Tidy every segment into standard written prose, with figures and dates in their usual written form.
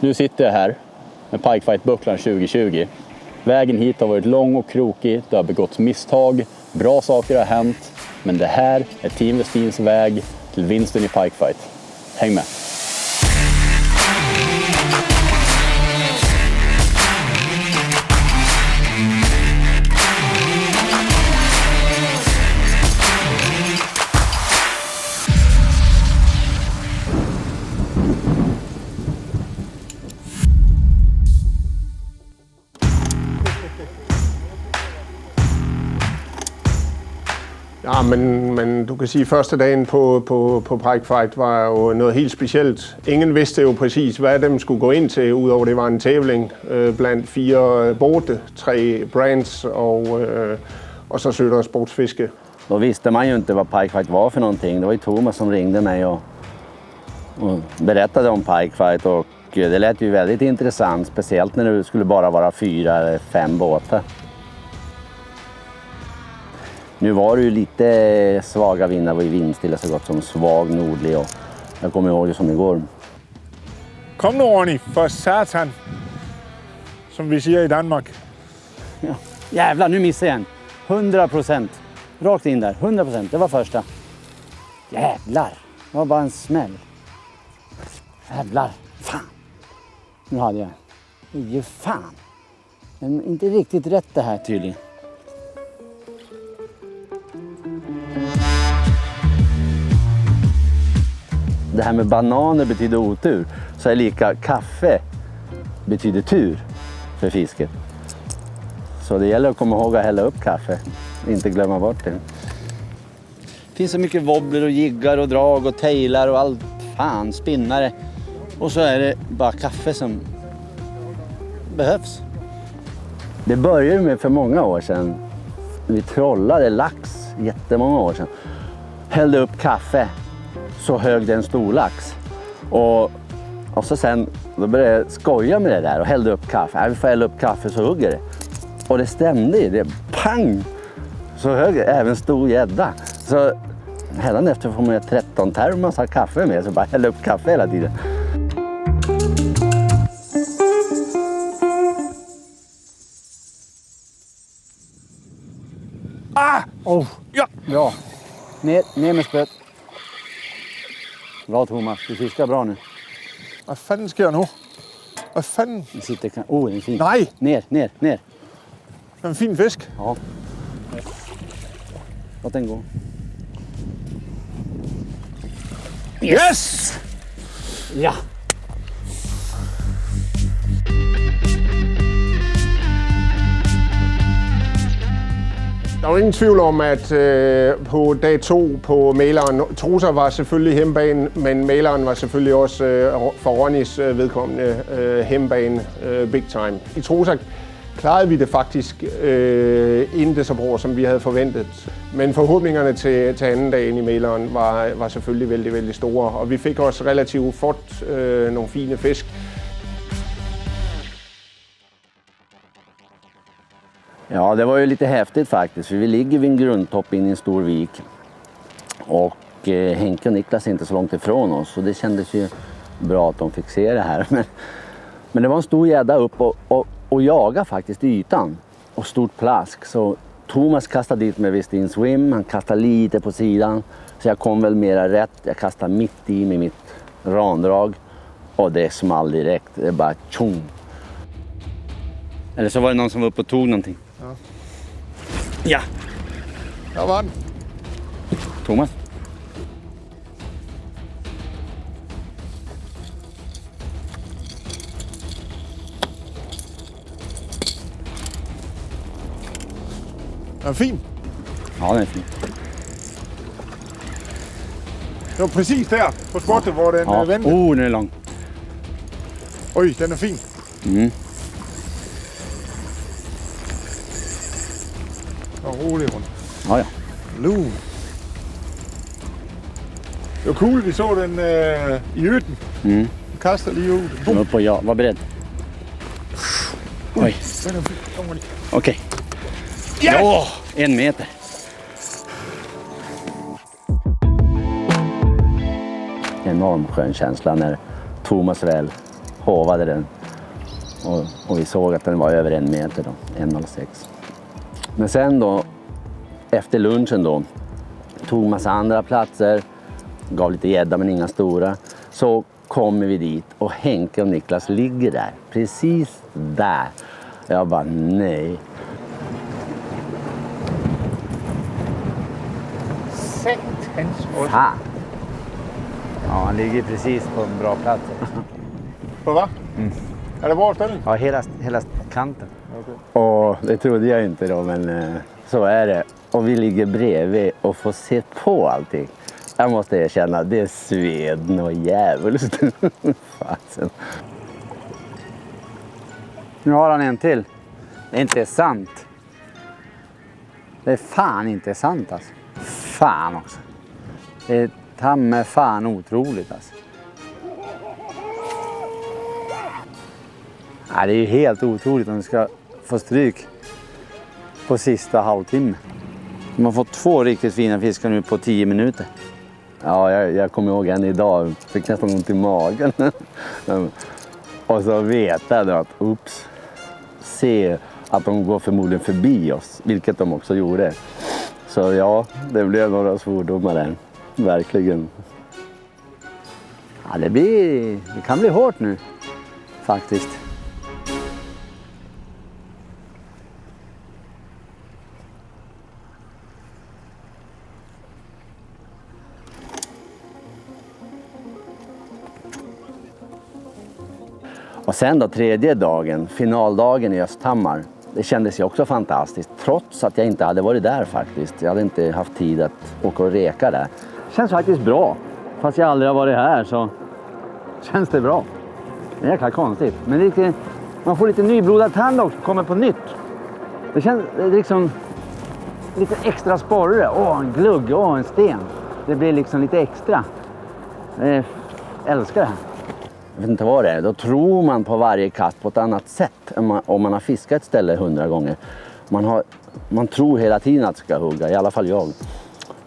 Nu sitter jag här med Pikefight-bucklan 2020. Vägen hit har varit lång och krokig, det har begåtts misstag, bra saker har hänt. Men det här är Team Westins väg till vinsten i Pikefight. Häng med! Ja, men du kan sige, at første dagen på Pikefight var jo noget helt specielt. Ingen vidste jo præcis, hvad dem skulle gå ind til, udover det var en tävling blandt 4 både, 3 brands och så Södra Sportsfiske. Då visste man ju inte vad Pikefight var för någonting. Det var ju Thomas som ringde mig och berättade om Pikefight och det lät ju väldigt intressant, speciellt när det skulle bara vara 4 eller 5 båtar. Nu var det ju lite svaga vindar, var ju vindstilla så gott som svag nordlig och jag kommer ihåg det som igår. Kom nu, Ronny, för satan, som vi säger i Danmark. Ja. Jävlar, nu missade jag en. 100%. Rakt in där, 100%. Det var första. Jävlar, det var bara en smäll. Jävlar, fan. Nu hade jag. Det är ju fan. Men inte riktigt rätt det här tydligen. Det här med bananer betyder otur, så är lika kaffe betyder tur för fisket. Så det gäller att komma ihåg att hälla upp kaffe, inte glömma bort det. Det finns så mycket wobbler och jiggar och drag och tailar och allt fan, spinnare. Och så är det bara kaffe som behövs. Det började med för många år sedan. Vi trollade lax jättemånga år sedan. Hällde upp kaffe. Så hög det en stor lax. Och så sen då började jag skoja med det där och hällde upp kaffe. Vi får hälla upp kaffe så hugger det. Och det stämde, det pang! Så hög det, även stor gädda. Så hädanefter får man 13 termos av kaffe med, så bara hälla upp kaffe hela tiden. Oh, ja. Bra. Ner med spöet. Bra Thomas, du fiskar bra nu. Vad fanden sker nu? Vad fanden? Den sitter den är fin. Nej! Ner. En fin fisk. Ja. Låt den gå. Yes! Ja. Der er jo ingen tvivl om, at på dag 2 på mæleren, Trosa var selvfølgelig hjemmebane, men mæleren var selvfølgelig også for Ronnys vedkommende hjemmebane big time. I Trosa klarede vi det faktisk ikke så bra, som vi havde forventet. Men forhåbningerne til anden dagen i mæleren var selvfølgelig vældig, vældig store, og vi fik også relativt fort nogle fine fisk. Ja, det var ju lite häftigt faktiskt. För vi ligger vid en grundtopp in i en stor vik. Och Henke och Niklas är inte så långt ifrån oss. Och det kändes ju bra att de fick se det här. Men det var en stor gädda upp och jaga faktiskt i ytan. Och stort plask. Så Thomas kastade dit med Westin Swim. Han kastade lite på sidan. Så jag kom väl mera rätt. Jag kastade mitt i med mitt randrag. Och det small direkt. Det är bara tjong. Eller så var det någon som var uppe och tog någonting. Ja. Där var den. Thomas. Den är fin. Ja, den är fin. Det var precis där på spottet, hvor den vände. Den är lång. Oj, den är fin. Mm. Vad rolig hon. Ja. Lun. Det var cool, vi såg den i ytten. Mm. Kastade lige ud. Den var på ja. Var beredd. Oj. Den är fin. Kom lige. Okej. Yes! Ja, 1 meter. Enorm skön känsla när Thomas väl hovade den. Och vi såg att den var över 1 meter då, 1,06. Men sen då, efter lunchen då, tog massa andra platser, gav lite gädda men inga stora. Så kommer vi dit och Henke och Niklas ligger där, precis där. Jag bara nej. 6 Fan. Ja, han ligger precis på en bra plats. På vad? Är det bra ställning? Ja, hela kanten. Och det trodde jag inte då, men så är det. Och vi ligger bredvid och får se på allting. Jag måste erkänna, det är sved och djävulskt. Fasen. Nu har han en till. Det är inte sant. Det är fan inte sant alltså. Fan också. Det är tamme fan otroligt alltså. Nej, det är ju helt otroligt om vi ska få stryk på sista halvtimme. Man har fått 2 riktigt fina fiskar nu på 10 minuter. Ja, jag kommer ihåg en idag. Fick nästan ont i magen. Och så vet jag då att ups. Se att de går förmodligen förbi oss. Vilket de också gjorde. Så ja, det blev några svordomar där. Verkligen. Ja, det kan bli hårt nu. Faktiskt. Och sen då 3:e dagen, finaldagen i Östhammar. Det kändes ju också fantastiskt. Trots att jag inte hade varit där faktiskt. Jag hade inte haft tid att åka och reka där. Det känns faktiskt bra. Fast jag aldrig har varit här så känns det bra. Det är jäkla konstigt. Men man får lite nyblodad tand också. Kommer på nytt. Det känns liksom lite extra sporre. En glugg, en sten. Det blir liksom lite extra. Jag älskar det här. Jag vet inte vad det är. Då tror man på varje kast på ett annat sätt än om man har fiskat ett ställe 100 gånger. Man tror hela tiden att det ska hugga, i alla fall jag.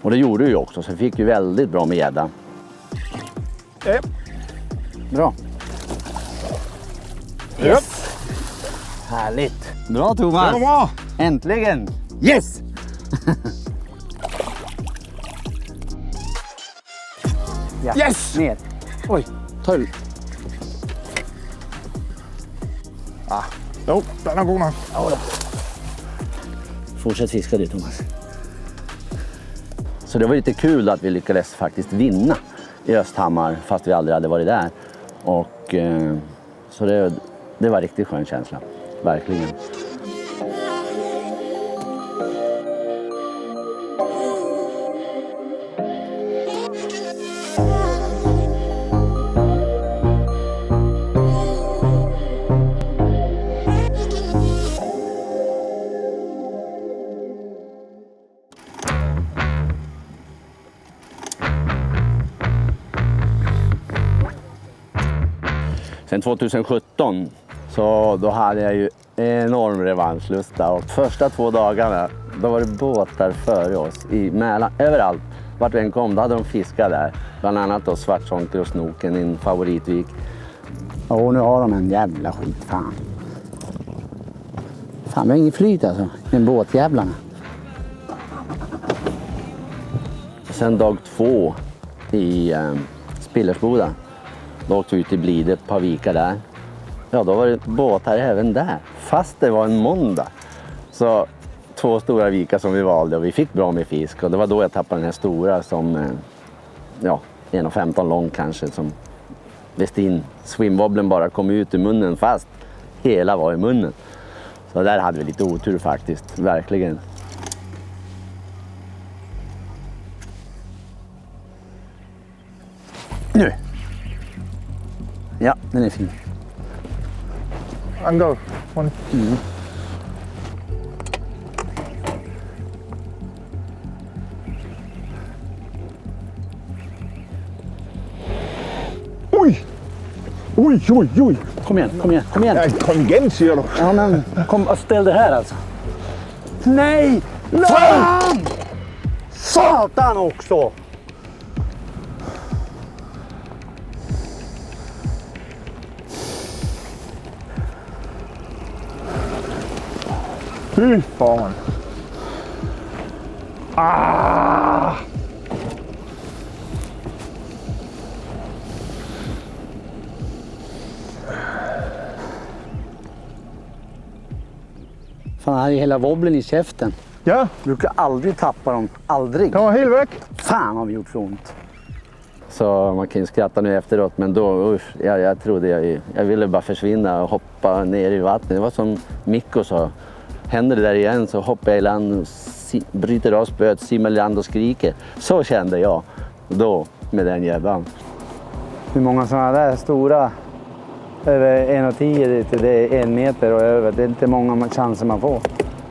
Och det gjorde ju också, så jag fick ju väldigt bra med gädda. Bra. Yes. Härligt. Bra Thomas. Det var bra. Äntligen. Yes! Ja, Yes! ner. Oj, ta ut. Jo, den är god nog. Fortsätt fiska det, Thomas. Så det var lite kul att vi lyckades faktiskt vinna i Östhammar fast vi aldrig hade varit där. Och så det var riktigt skön känsla, verkligen. Sen 2017 så då hade jag ju enorm revanschlusta och första 2 dagarna då var det båtar före oss i Mälaren, överallt. Vart vi än kom då hade de fiskat där. Bland annat då Svartsonker och Snoken, min favoritvik. Och nu har de en jävla skit, fan. Fan, vi har ingen flyt alltså, en båtjävlarna. Sen dag 2 i Spillersboda. Då åkte vi ut till Blide, ett par vikar där. Ja, då var det båtar även där. Fast det var en måndag. Så 2 stora vikar som vi valde och vi fick bra med fisk. Och det var då jag tappade den här stora som, 1,15 lång kanske. Som Westin swimwobblen bara kom ut ur munnen fast hela var i munnen. Så där hade vi lite otur faktiskt, verkligen. Nu! Ja, den är fin. Angår. Oj! Oj, oj, oj! Kom igen, kom igen, kom igen. Ja, kom igen, siger du. Ja, men kom och ställ det här alltså. Nej! Fan! Satan också! Fy fan. Fan, han har ju hela wobblen i käften. Ja, Brukar aldrig tappa dem. Aldrig. den var helt väck. Fan har vi gjort så ont. Så man kan ju skratta nu efteråt, men då, usch, jag trodde jag ville bara försvinna och hoppa ner i vattnet. Det var som Mikko sa, händer det där igen så hoppar jag i land, och bryter av spöet, simmar i land och skriker. Så kände jag då med den gäddan. Hur många sådana där stora, över 1,10 till det är 1 meter och över, det är inte många chanser man får.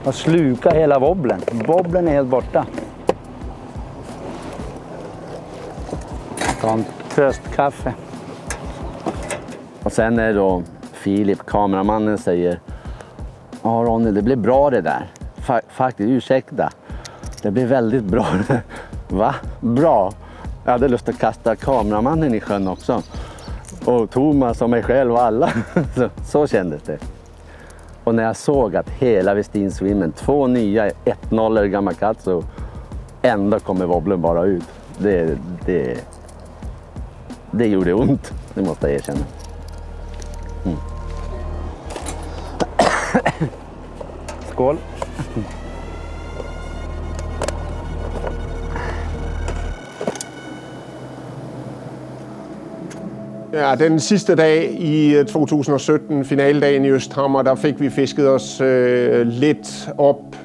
Att sluka hela wobblen. Wobblen är helt borta. Ta en tröstkaffe. Och sen är det då Filip, kameramannen, säger: ja Ronny, det blir bra det där. Faktiskt, ursäkta. Det blir väldigt bra. Va? Bra? Jag hade lust att kasta kameramannen i sjön också. Och Thomas och mig själv och alla. Så kändes det. Och när jag såg att hela Westin Swimmen, 2 nya 1-0 gamla katt, så ändå kommer wobblen bara ut. Det gjorde ont, det måste jag erkänna. Skål. Ja, den sidste dag i 2017, finaldagen i Østhammer, der fik vi fisket os lidt op.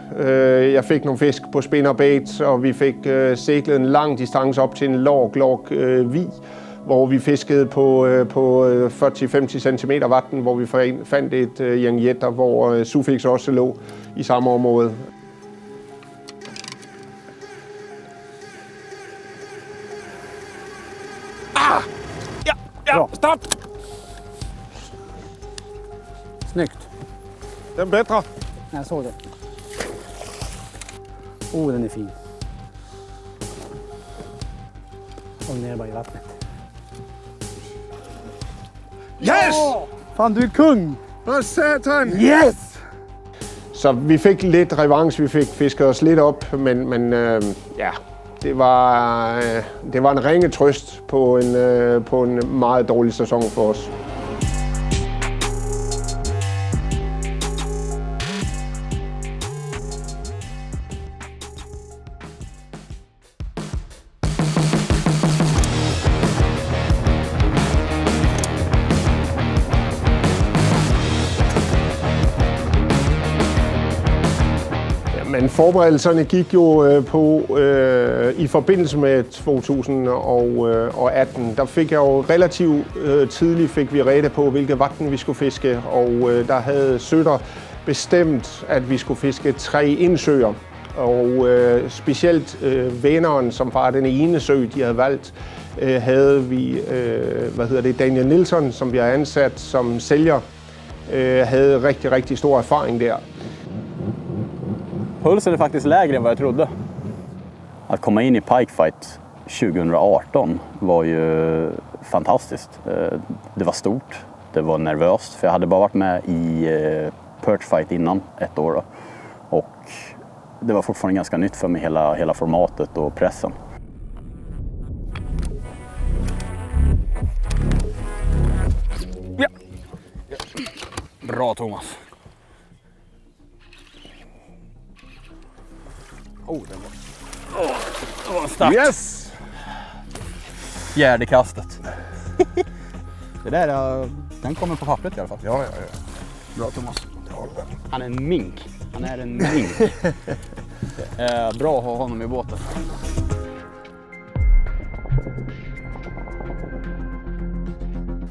Jeg fik nogle fisk på spinnerbait, og vi fik seglet en lang distance op til en lorg vig, hvor vi fiskede på 40-50 cm vatten, hvor vi fandt et jangjetter, hvor Sufix også lå i samme område. Ja, stopp! Snyggt. Den bättre. Jag såg det. Oh, den är fin. Och ner bara i vattnet. Yes! Fan, du är kung! Vad satan! Yes! Så vi fik lidt revanche, vi fik fisket os lidt op, men ja, det var en ringe trøst på en meget dårlig sæson for os. Men forberedelserne gik jo på, i forbindelse med 2018, der fik jeg jo relativt tidligt fik vi rede på, hvilke vatten vi skulle fiske, og der havde Søtter bestemt, at vi skulle fiske 3 indsøer. Og specielt Vänern, som var den ene sø, de havde valgt, havde vi, Daniel Nilsson, som vi har ansat som sælger, havde rigtig, rigtig stor erfaring der. Pulsen är faktiskt lägre än vad jag trodde. Att komma in i Pikefight 2018 var ju fantastiskt. Det var stort, det var nervöst, för jag hade bara varit med i Perchfight innan 1 år. Då. Och det var fortfarande ganska nytt för mig, hela formatet och pressen. Ja. Bra Thomas. Det var starkt. Yes! Fjärde kastet. Det där, den kommer på pappret i alla fall. Ja. Bra Thomas. Han är en mink. Han är en mink. Bra att ha honom i båten.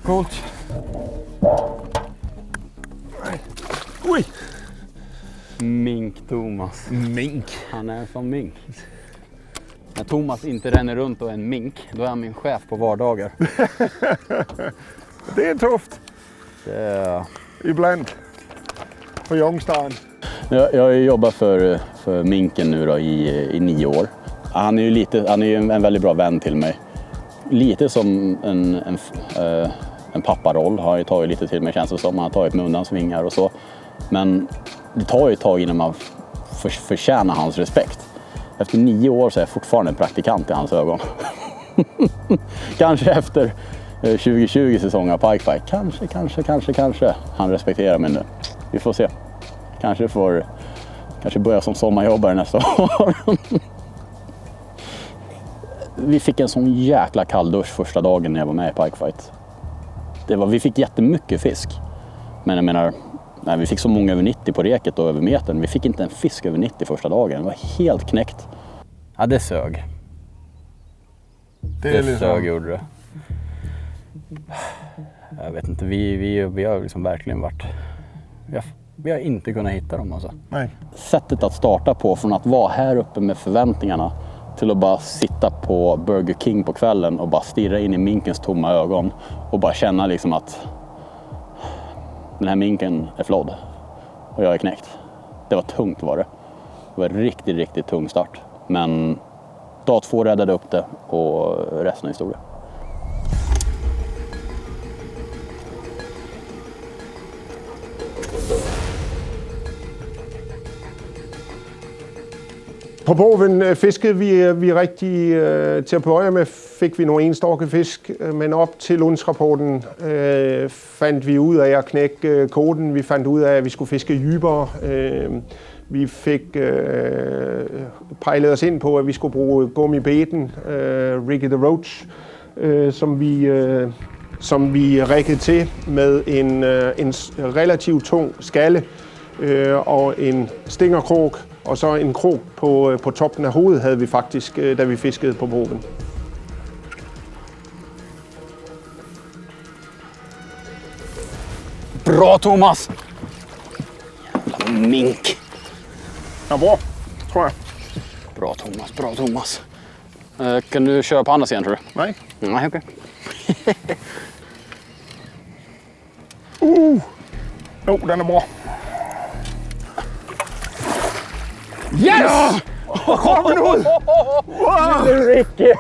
Coolt. Oj! Mink Thomas. Mink. Han är som mink. När Thomas inte ränner runt och är en mink, då är han min chef på vardagar. Det är tufft. Ibland. På Ljungstaden. Jag har jobbat för minken nu då i 9 år. Han är ju en väldigt bra vän till mig. Lite som en papparoll har jag tagit lite till mig, känns det som. Han har tagit mig undan svingar och så. Men det tar ju ett tag innan man förtjänar hans respekt. Efter 9 år så är jag fortfarande en praktikant i hans ögon. Kanske efter 2020 säsong av Pikefight. Kanske han respekterar mig nu. Vi får se. Kanske börja som sommarjobbare nästa år. Vi fick en sån jäkla kall dusch första dagen när jag var med i Pikefight. Vi fick jättemycket fisk. Men jag menar, vi fick så många över 90 på reket och över metern. Vi fick inte en fisk över 90 första dagen. Det var helt knäckt. Ja, det sög. Det liksom... sög gjorde det. Jag vet inte, vi har liksom verkligen varit... Vi har inte kunnat hitta dem alltså. Nej. Sättet att starta på, från att vara här uppe med förväntningarna till att bara sitta på Burger King på kvällen och bara stirra in i minkens tomma ögon och bara känna liksom att den här minken är flådd och jag är knäckt. Det var tungt var det. Det var riktigt tung start. Men dag 2 räddade upp det och resten är historia. På båven fiskede vi rigtig, til at bøje med, fik vi nogle enstokket fisk, men op til lundsrapporten fandt vi ud af at knække koden. Vi fandt ud af, at vi skulle fiske dybere. Vi fik pejlet os ind på, at vi skulle bruge gummibeten, Ricky the Roach, som vi riggede til med en relativt tung skalle og en stingerkrog. Og så en krog på toppen af hovedet havde vi faktisk, da vi fiskede på båven. Bra Thomas! Jävla mink! Ja, bra, tror jag. Bra Thomas. Kan du köra på andra sidan tror du? Nej. Nej, okej. Jo, den är bra. Yes! Kom nu ud! Lille Ricky!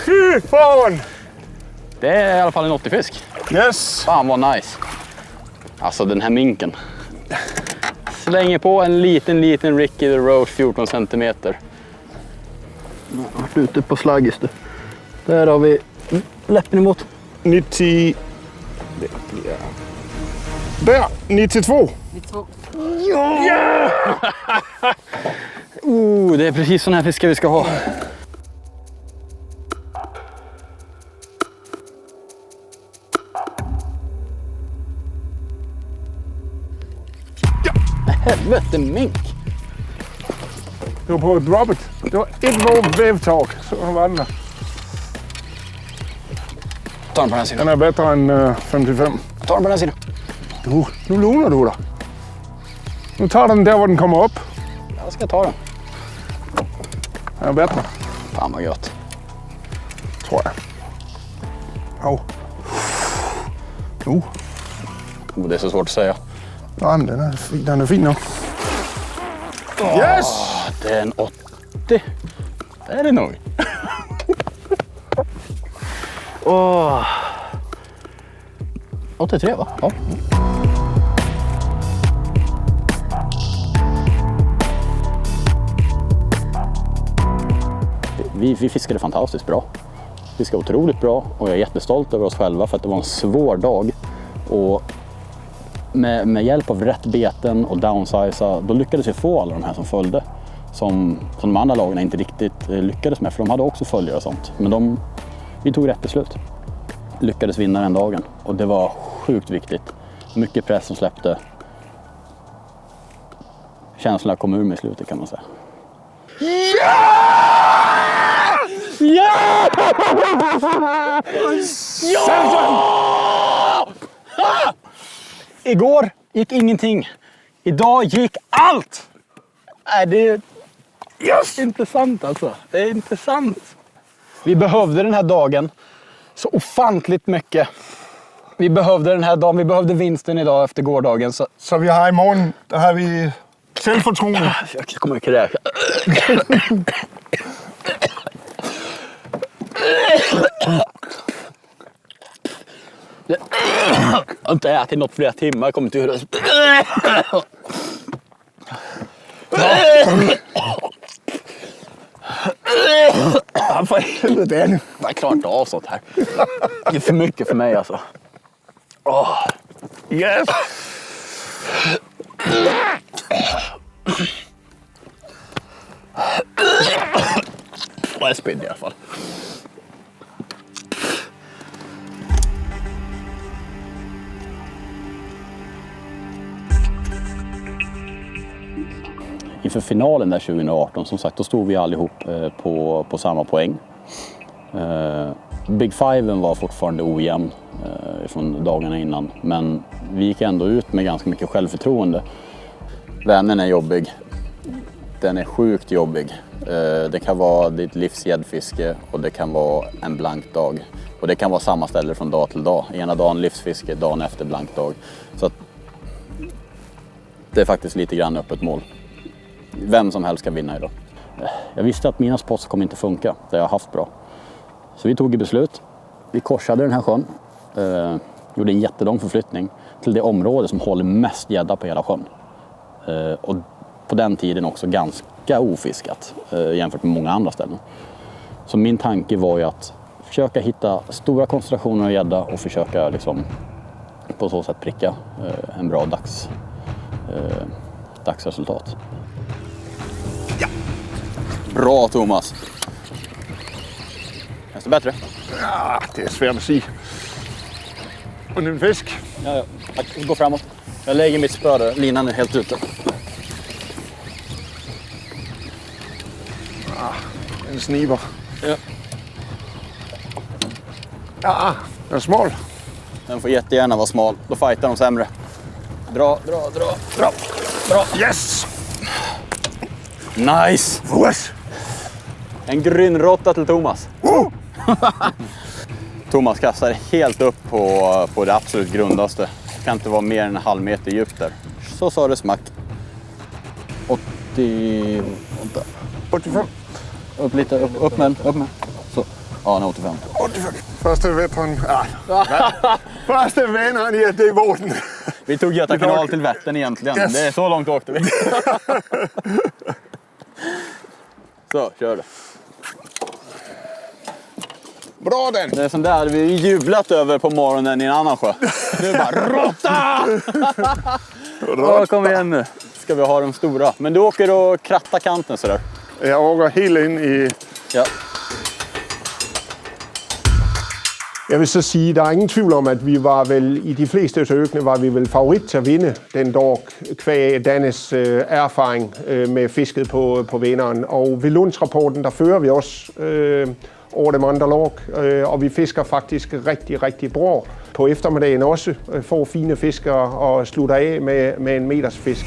Fy fan! Det är i alla fall en 80-fisk. Yes! Fan vad nice. Alltså den här minken. Slänger på en liten Ricky the Roach 14 centimeter. Ute på slaggis du. Där har vi läppen emot. 90... Där! 92! Ja! Det är precis sån här fiskar vi ska ha. Helvete mink! Det var på droppet. Det var ett vävtag, så var den där. Ta den på den här sidan. Den är bättre än 55. Ta den på den här sidan. Nu lugnar du dig. Nu tar den där var den kommer upp. Jag ska ta den. Den är bättre. Fan vad gött. Tror jag. Ja. Jo. Det är så svårt att säga. Ja, men den är fin nu. Yes! Det är en 80. Det är det nog. Åh. 83 va? Ja. Vi fiskade fantastiskt bra. Vi fiskade otroligt bra och jag är jättestolt över oss själva för att det var en svår dag. Och med hjälp av rätt beten och downsiza, då lyckades vi få alla de här som följde. Som de andra lagen inte riktigt lyckades med, för de hade också följare och sånt. Men vi tog rätt beslut. Lyckades vinna den dagen och det var sjukt viktigt. Mycket press som släppte. Känslorna kom ur med i slutet kan man säga. Ja! Ja! Igår gick ingenting. Idag gick allt! Det är intressant alltså. Det är intressant. Vi behövde den här dagen så ofantligt mycket. Vi behövde den här dagen. Vi behövde vinsten idag efter gårdagen. Så vi har imorgon, där har vi självförtroende. Jag kommer att kräka. Jag har inte ätit något flera timmar, jag kommer inte hur vad helvete är det? Jag klarar inte av sånt här. Det är för mycket för mig alltså. Yes! Jag är spydd i alla fall. Inför finalen där 2018, som sagt, då stod vi allihop på samma poäng. Big Fiven var fortfarande ojämn från dagarna innan, men vi gick ändå ut med ganska mycket självförtroende. Vännen är jobbig. Den är sjukt jobbig. Det kan vara ditt livs gäddfiske och det kan vara en blank dag. Och det kan vara samma ställe från dag till dag. Ena dagen livsfiske, dagen efter blank dag. Så att det är faktiskt lite grann öppet mål. Vem som helst kan vinna idag. Jag visste att mina spots kommer inte funka, det jag har haft bra. Så vi tog ett beslut. Vi korsade den här sjön. Gjorde en jättelång förflyttning till det område som håller mest gädda på hela sjön. Och på den tiden också ganska ofiskat jämfört med många andra ställen. Så min tanke var ju att försöka hitta stora koncentrationer av gädda och försöka liksom, på så sätt pricka en bra dagsresultat. Ja. Bra Thomas. Känns det bättre? Ja, det är svårt att säga. Och nu en fisk. Ja. Gå framåt. Jag lägger mitt spö där. Linan är helt ute. En sniver. Ja. Ja, den är smal. Den får jättegärna vara smal. Då fightar de sämre. Dra. Bra. Yes! Nice! Yes! En grynrotta till Thomas. Thomas kastar helt upp på det absolut grundaste. Det kan inte vara mer än en halv meter djupt där. Så sa det smack. 85. Upp lite, upp med. Så. Ja, 85. 85. Första vettern. Första vänern i det båten. Vi tog Göta kanal till Vättern egentligen. Yes. Det är så långt åkte vi. Så, kör det. Bra den! Det är sån där vi jublat över på morgonen i en annan sjö. Nu bara råtta! Kom igen nu. Ska vi ha de stora. Men du åker och krattar kanten sådär. Jag åker helt in i... Ja. Jeg vil så sige, at der er ingen tvivl om, at vi var vel i de fleste søgende var vi vel favorit til at vinde den dag kvæg Dannes erfaring med fisket på Vänern. Og ved Lundsrapporten, der fører vi også over dem andre lok, og vi fisker faktisk rigtig, rigtig bra på eftermiddagen også. Får fine fisker og slutter af med en meters fisk.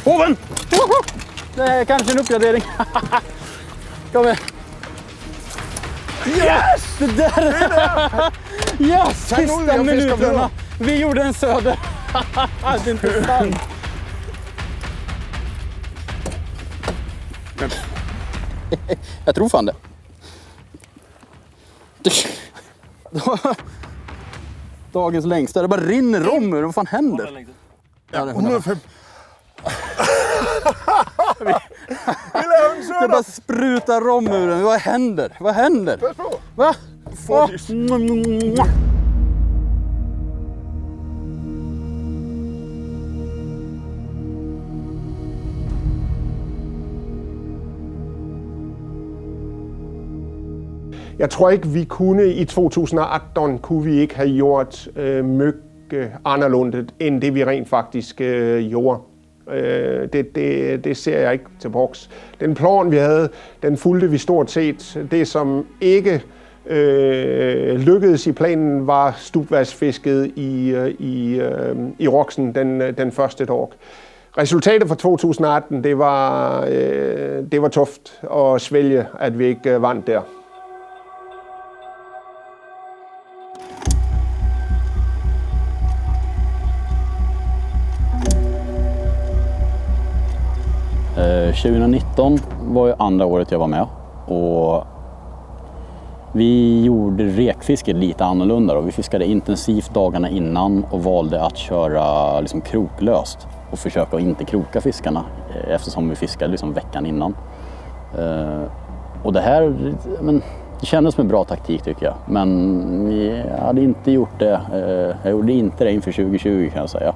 Hoven! Det är kanske en uppgradering. Kom igen. Yes! Det där! Yes! Sista minuterna. Vi gjorde en söder. Det är inte sant. Jag tror fan det. Dagens längsta. Det bara rinner rom ur. Vad fan händer? Ja, 105. Det bara sprutar rom ur den. Vad händer? Va? Jeg tror ikke, vi kunne i 2018, kunne vi ikke have gjort mycket anderledes end det, vi rent faktisk gjorde. Det ser jeg ikke til boks. Den plan, vi havde, den fulgte vi stort set. Det, som ikke lykkedes i planen, var stubværksfisket i Roksen den første dag. Resultatet for 2018, det var tuft at svælge, at vi ikke vandt der. 2019 var ju andra året jag var med och vi gjorde rekfisket lite annorlunda då. Vi fiskade intensivt dagarna innan och valde att köra liksom kroklöst och försöka att inte kroka fiskarna eftersom vi fiskade liksom veckan innan. Och det här, men det kändes som en bra taktik tycker jag, men jag hade inte gjort det. Jag gjorde inte det inför 2020 kan jag säga.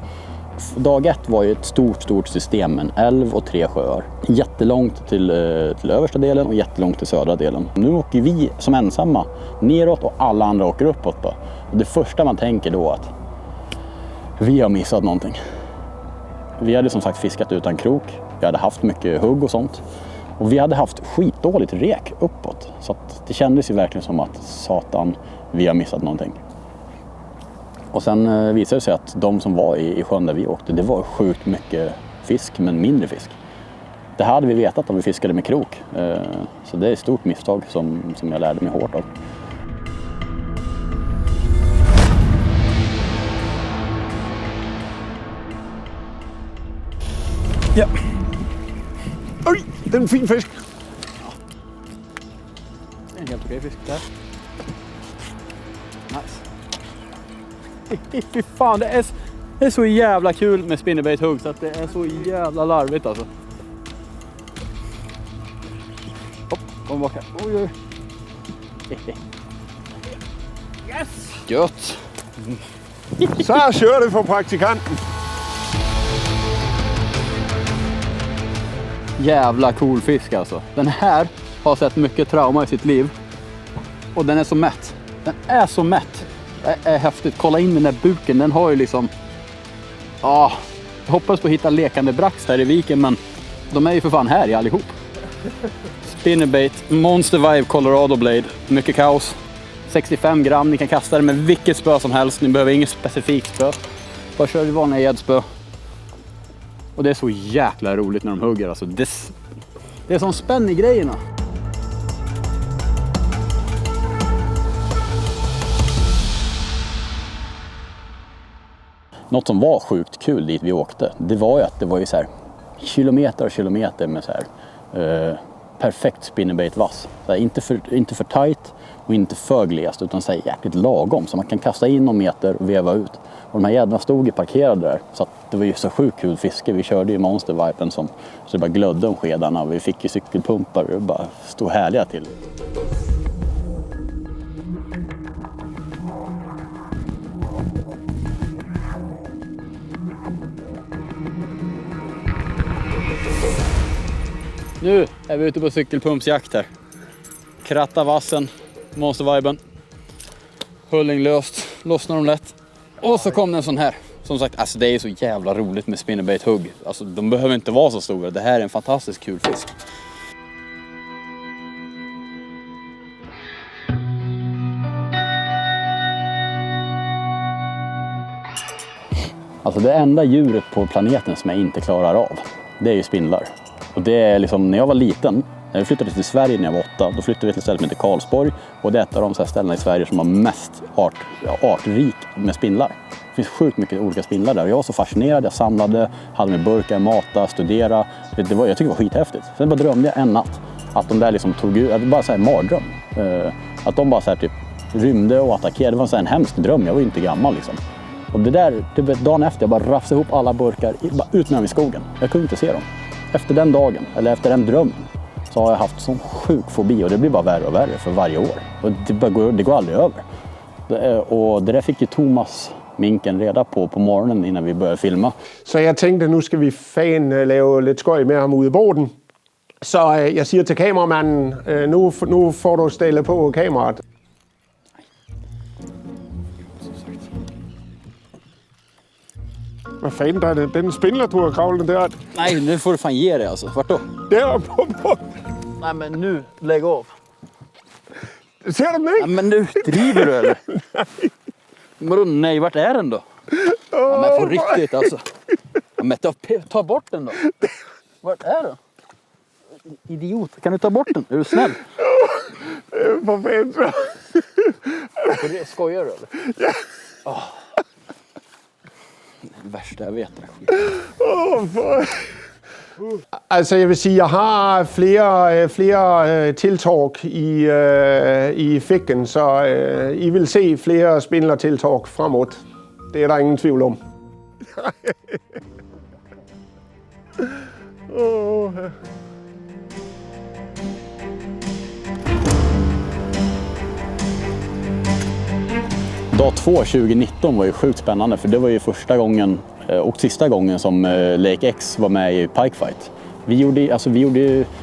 Dag 1 var ju ett stort system med en älv och 3 sjöar. Jättelångt till översta delen och jättelångt till södra delen. Nu åker vi som ensamma neråt och alla andra åker uppåt då. Och det första man tänker då att vi har missat någonting. Vi hade som sagt fiskat utan krok. Vi hade haft mycket hugg och sånt. Och vi hade haft skitdåligt rek uppåt. Så att det kändes ju verkligen som att satan, vi har missat någonting. Och sen visade det sig att de som var i sjön där vi åkte, det var sjukt mycket fisk men mindre fisk. Det hade vi vetat om vi fiskade med krok. Så det är ett stort misstag som jag lärde mig hårt av. Ja. Oj, det är en fin fisk. Det är en helt okej fisk där. Nice. Fy fan, det är så jävla kul med spinnerbait-hugg så att det är så jävla larvigt alltså. Hopp, kom bak här. Oj, oj. Yes! Gött! Så kör det för praktikanten. Jävla cool fisk alltså. Den här har sett mycket trauma i sitt liv. Och den är så mätt. Den är så mätt. Det är häftigt. Kolla in den där buken. Den har ju liksom... Jag hoppas på att hitta lekande brax här i viken. Men de är ju för fan här i allihop. Spinnerbait. Monster Vibe Colorado Blade. Mycket kaos. 65 gram. Ni kan kasta det med vilket spö som helst. Ni behöver inget specifikt spö. Bara kör i vanliga gäddspö. Och det är så jäkla roligt när de hugger. Alltså det är som spänn i grejerna. Något som var sjukt kul dit vi åkte, det var ju att det var ju så här kilometer och kilometer med så här perfekt spinnerbait-vass. Inte för tight och inte för glest utan så här jäkligt lagom så man kan kasta in någon meter och veva ut. Och de här jädrarna stod ju parkerade där så att det var ju så sjukt kul fiske. Vi körde ju Monster Vipen så det bara glödde om skedarna. Vi fick ju cykelpumpar och det bara stod härliga till. Nu är vi ute på cykelpumpsjakt här. Kratta vassen, monsterviben. Hulling löst, lossnar de lätt. Och så kom det en sån här. Som sagt, alltså det är så jävla roligt med spinnerbait-hugg. Alltså de behöver inte vara så stora. Det här är en fantastiskt kul fisk. Alltså det enda djuret på planeten som jag inte klarar av, det är ju spindlar. Och det är liksom, när jag var liten, när vi flyttade till Sverige när jag var 8, då flyttade vi till ett ställe som heter Karlsborg. Och det är ett av de så här ställena i Sverige som har mest artrik med spindlar. Det finns sjukt mycket olika spindlar där. Och jag var så fascinerad, jag samlade, hade med burkar, mata, studera. Jag tyckte det var skithäftigt. Sen bara drömde jag en natt att de där liksom tog ut, det var bara så här mardröm. Att de bara så här typ rymde och attackerade. Det var så här en hemsk dröm, jag var ju inte gammal liksom. Och det där, typ dagen efter, jag bara rafsade ihop alla burkar, bara ut med dem i skogen. Jag kunde inte se dem. Efter den dagen, eller efter den drömmen, så har jag haft sån sjuk fobi och det blir bara värre och värre för varje år. Och det går aldrig över. Och det där fick ju Thomas Minken reda på morgonen innan vi började filma. Så jag tänkte, nu ska vi fan lave lidt skoj med ham ude i båden. Så jag siger til kameramanden, nu får du ställa på kamerat. Vad fan, der er den spindler, du har kravlet der. Nej, nu får du fan ge det alltså. Vart då? Der på båden. Nej, men nu, lägg av. Ser du den ikke? Ja, men nu driver du eller? Vadå, nej, vart är den då? Ja, men på riktigt alltså. Ja, men ta bort den då. Vart är den? Idiot, kan du ta bort den? Är du snäll? Vad fan så? Skojar du eller? Ja. Oh. Det värsta jag vet. Fan. Altså jeg vil sige, jeg har flere tiltag i fikken, så I vil se flere spindlertiltag fremad. Det er der ingen tvivl om. Dag 2 2019 var ju sjukt spännande för det var ju första gången och sista gången som Lake X var med i Pikefight. Vi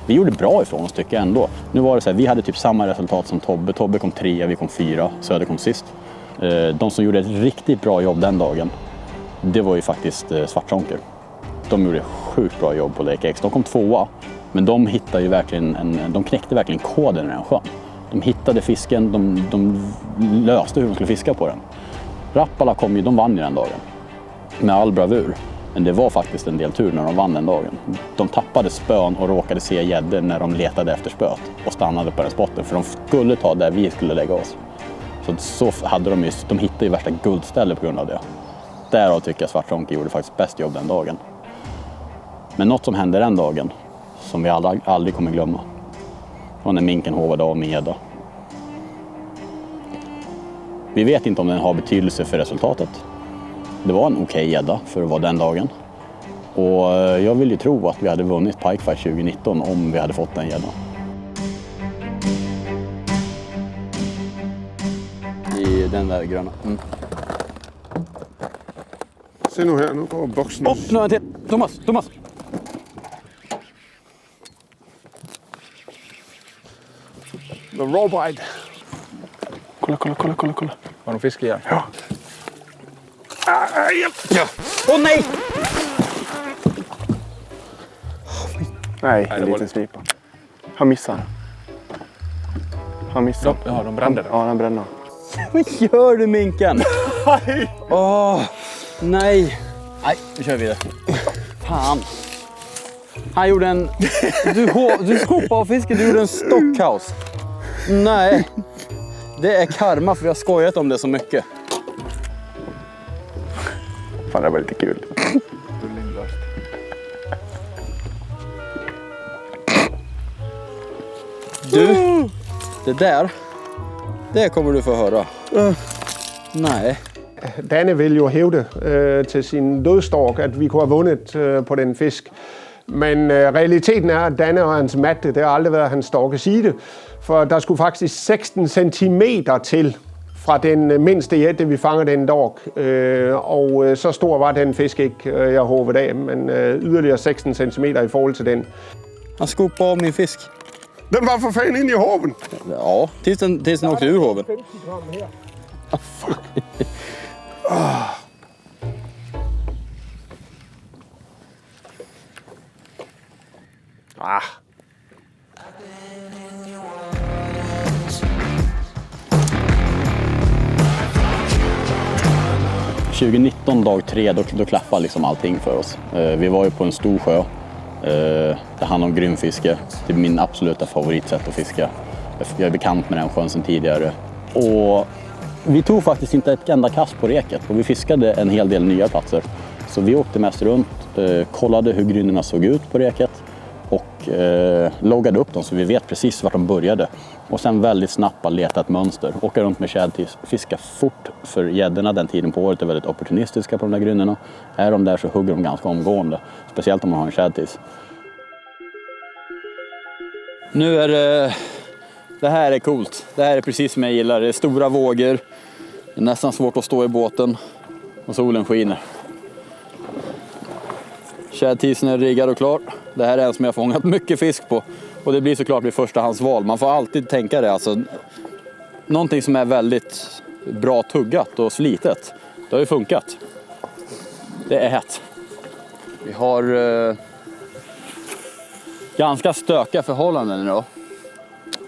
gjorde bra ifrån oss tycker jag ändå. Nu var det så här, vi hade typ samma resultat som Tobbe. Tobbe kom 3, vi kom 4, Söder kom sist. De som gjorde ett riktigt bra jobb den dagen, det var ju faktiskt Svartjonker. De gjorde sjukt bra jobb på Lake X. De kom 2, men de hittade ju verkligen de knäckte verkligen koden i den sjön. De hittade fisken, de löste hur de skulle fiska på den. Rappala kom ju, de vann ju den dagen. Med all bravur. Men det var faktiskt en del tur när de vann den dagen. De tappade spön och råkade se gäddor när de letade efter spöt. Och stannade på den spotten. För de skulle ta där vi skulle lägga oss. Så hade de hittade ju värsta guldställe på grund av det. Därav tycker jag Svartjonker gjorde faktiskt bäst jobb den dagen. Men något som hände den dagen, som vi aldrig kommer glömma, var när minken hovade av med gädda. Vi vet inte om den har betydelse för resultatet. Det var en okej gädda för att vara den dagen. Och jag vill ju tro att vi hade vunnit Pikefight 2019 om vi hade fått den gäddan. I den där gröna. Mm. Se nu her, nu går boksen. Nu har en till. Thomas! The raw bite. Kolla. Har de fisk igen? Ja. Åh nej! Nej, en liten snipa. Han missar. Ja, de brände den. Ja, den brände. Vad gör du minken? Nej. Nej, vi kör vidare. Fan. Han gjorde en... Du skopade av fisken, du gjorde en stockhouse. Nej. Det är karma för vi har skojat om det så mycket. Fan, det var lite kul. Du, det kommer du få höra. Nej. Danne ville jo hævde til sin dødstork, at vi kunne have vundet på den fisk. Men realiteten er, at Danne og hans matte, det har aldrig været hans storke side. For der skulle faktisk 16 centimeter til fra den mindste jætte, vi fanger den dag. Og så stor var den fisk ikke, jeg håbede af, men yderligere 16 centimeter i forhold til den. Han skopade av min fisk. Den var for fanden inde i håben. Ja, tills den åkte ur håven. 50 gram her. Ah. ...2019 dag 3, då klappade liksom allting för oss. Vi var ju på en stor sjö. Det handlar om grymfiske. Det är min absoluta favoritsätt att fiska. Jag är bekant med den sjön sedan tidigare. Och vi tog faktiskt inte ett enda kast på reket. Och vi fiskade en hel del nya platser. Så vi åkte mest runt, kollade hur grynnorna såg ut på reket. Och loggade upp dem så vi vet precis vart de började. Och sen väldigt snabbt leta ett mönster. Åka runt med tjädertis, fiska fort. För gäddorna den tiden på året är väldigt opportunistiska på de där grynnorna. Är de där så hugger de ganska omgående. Speciellt om man har en tjädertis. Nu är det här är coolt. Det här är precis som jag gillar. Det är stora vågor. Det är nästan svårt att stå i båten. Och solen skiner. Tjädertisen är riggad och klar. Det här är en som jag har fångat mycket fisk på. Och det blir såklart mitt förstahandsval. Man får alltid tänka det. Alltså, någonting som är väldigt bra tuggat och slitet. Det har ju funkat. Det är hett. Vi har ganska stökiga förhållanden idag.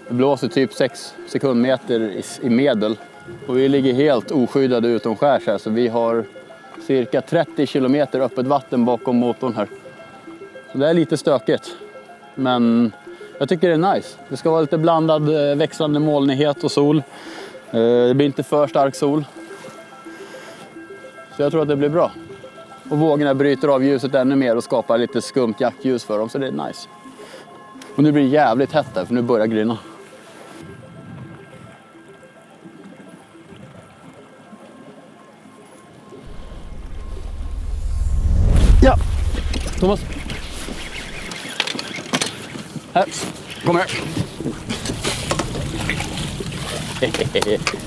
Det blåser typ 6 sekundmeter i medel. Och vi ligger helt oskyddade utomskärs här. Så vi har cirka 30 kilometer öppet vatten bakom motorn här. Så det är lite stökigt. Men jag tycker det är nice. Det ska vara lite blandad växlande molnighet och sol. Det blir inte för stark sol. Så jag tror att det blir bra. Och vågorna bryter av ljuset ännu mer och skapar lite skumt jaktljus för dem, så det är nice. Och nu blir det jävligt hett där, för nu börjar gryna. Ja, Thomas. Här, kom här.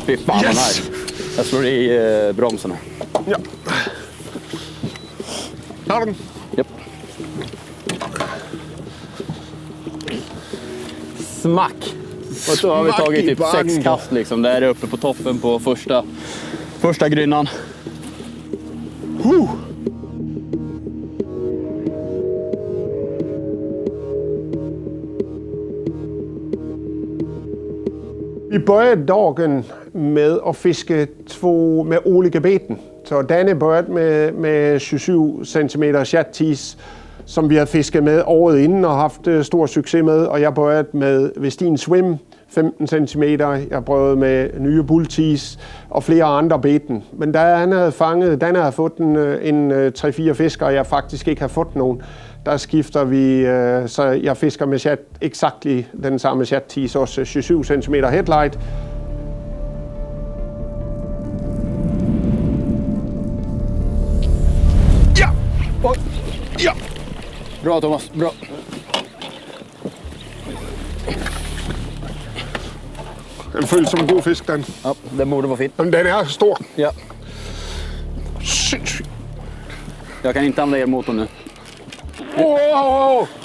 Fy fan vad nice. Jag slår i bromsen här. Ja. Har den? Japp. Smack! Och så har vi tagit typ 6 kast liksom. Där är uppe på toppen på första grynnan. Vi började dagen med att fiska 2 med olika beten. Så Danne började med 27 cm chattis som vi hade fiskat med året innan och haft stor succé med. Och jag började med Vestin Swim 15 cm. Jag började med nya bulltees och flera andra beten. Men där han hade fanget, Danne hade fått en 3-4 fiskar och jag faktiskt inte har fått någon. Där skifter vi, så jag fiskar med exakt den samma chattis, också 27 cm headlight. Ja! Och, ja! Bra Thomas, bra. Den föll som en god fisk den. Ja, den borde vara fin. Men den är stor. Ja. Jag kan inte använda elmotorn nu.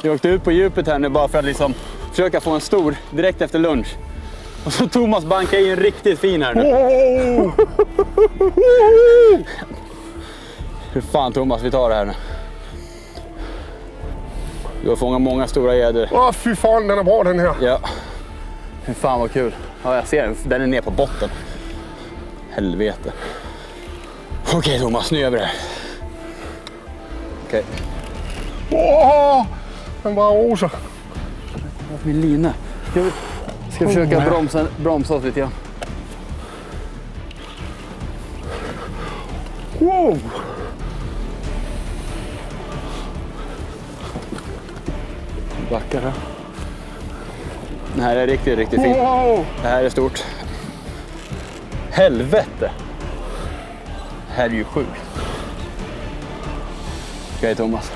Jag åkte ut på djupet här nu bara för att liksom försöka få en stor direkt efter lunch. Och så Thomas bankade i en riktigt fin här nu. Hur fan Thomas, vi tar det här nu. Du har fångat många stora gäddor. Fy fan, den är bra den här. Ja. Hur fan vad kul. Ja, jag ser den. Den är ner på botten. Helvete. Okej Thomas, nu gör vi det. Okej. Den bara rosa. Min lina. Ska försöka bromsa oss lite grann. Wow. Backar här. Den här är riktigt fin. Wow. Det här är stort. Helvete! Det här är ju sjukt. Okej Thomas.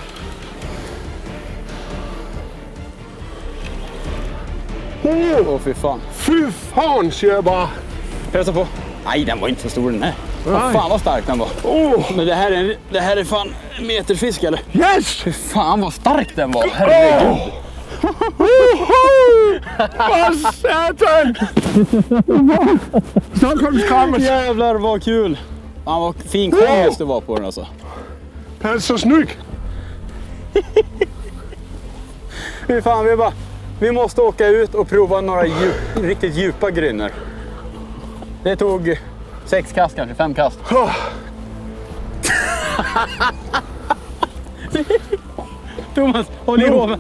Åh fy fan. Fy fan, säger jag bara. Pressa på. Nej, den var inte så stor den här. Fan vad stark den var. Men det här är fan meterfisk eller? Yes! Fy fan vad stark den var. Herregud. Vad satan! Snart kom skrammet. Jävlar vad kul. Fan vad fin konst det var på den alltså. Den är så snygg. Fy fan, vi måste åka ut och prova några riktigt djupa grynnor. Det tog 6 kast kanske, 5 kast. Thomas, håll i hoven.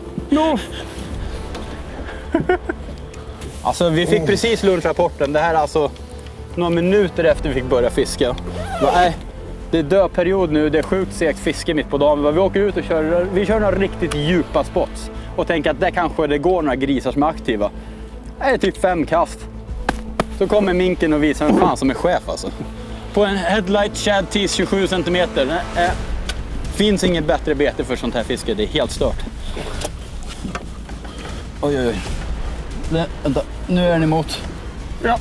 Alltså vi fick precis lunchrapporten. Det här är alltså några minuter efter vi fick börja fiska. Nej, det är dödperiod nu, det är sjukt segt fiske mitt på dagen. Vi åker ut och kör några riktigt djupa spots. Och tänker att där kanske det går några grisar som är aktiva. Det är typ 5 kast. Så kommer minken och visar en fan som är chef alltså. På en headlight shad tease 27 cm. Finns inget bättre bete för sånt här fiske, det är helt stört. Oj. Vänta, nu är den emot. Ja.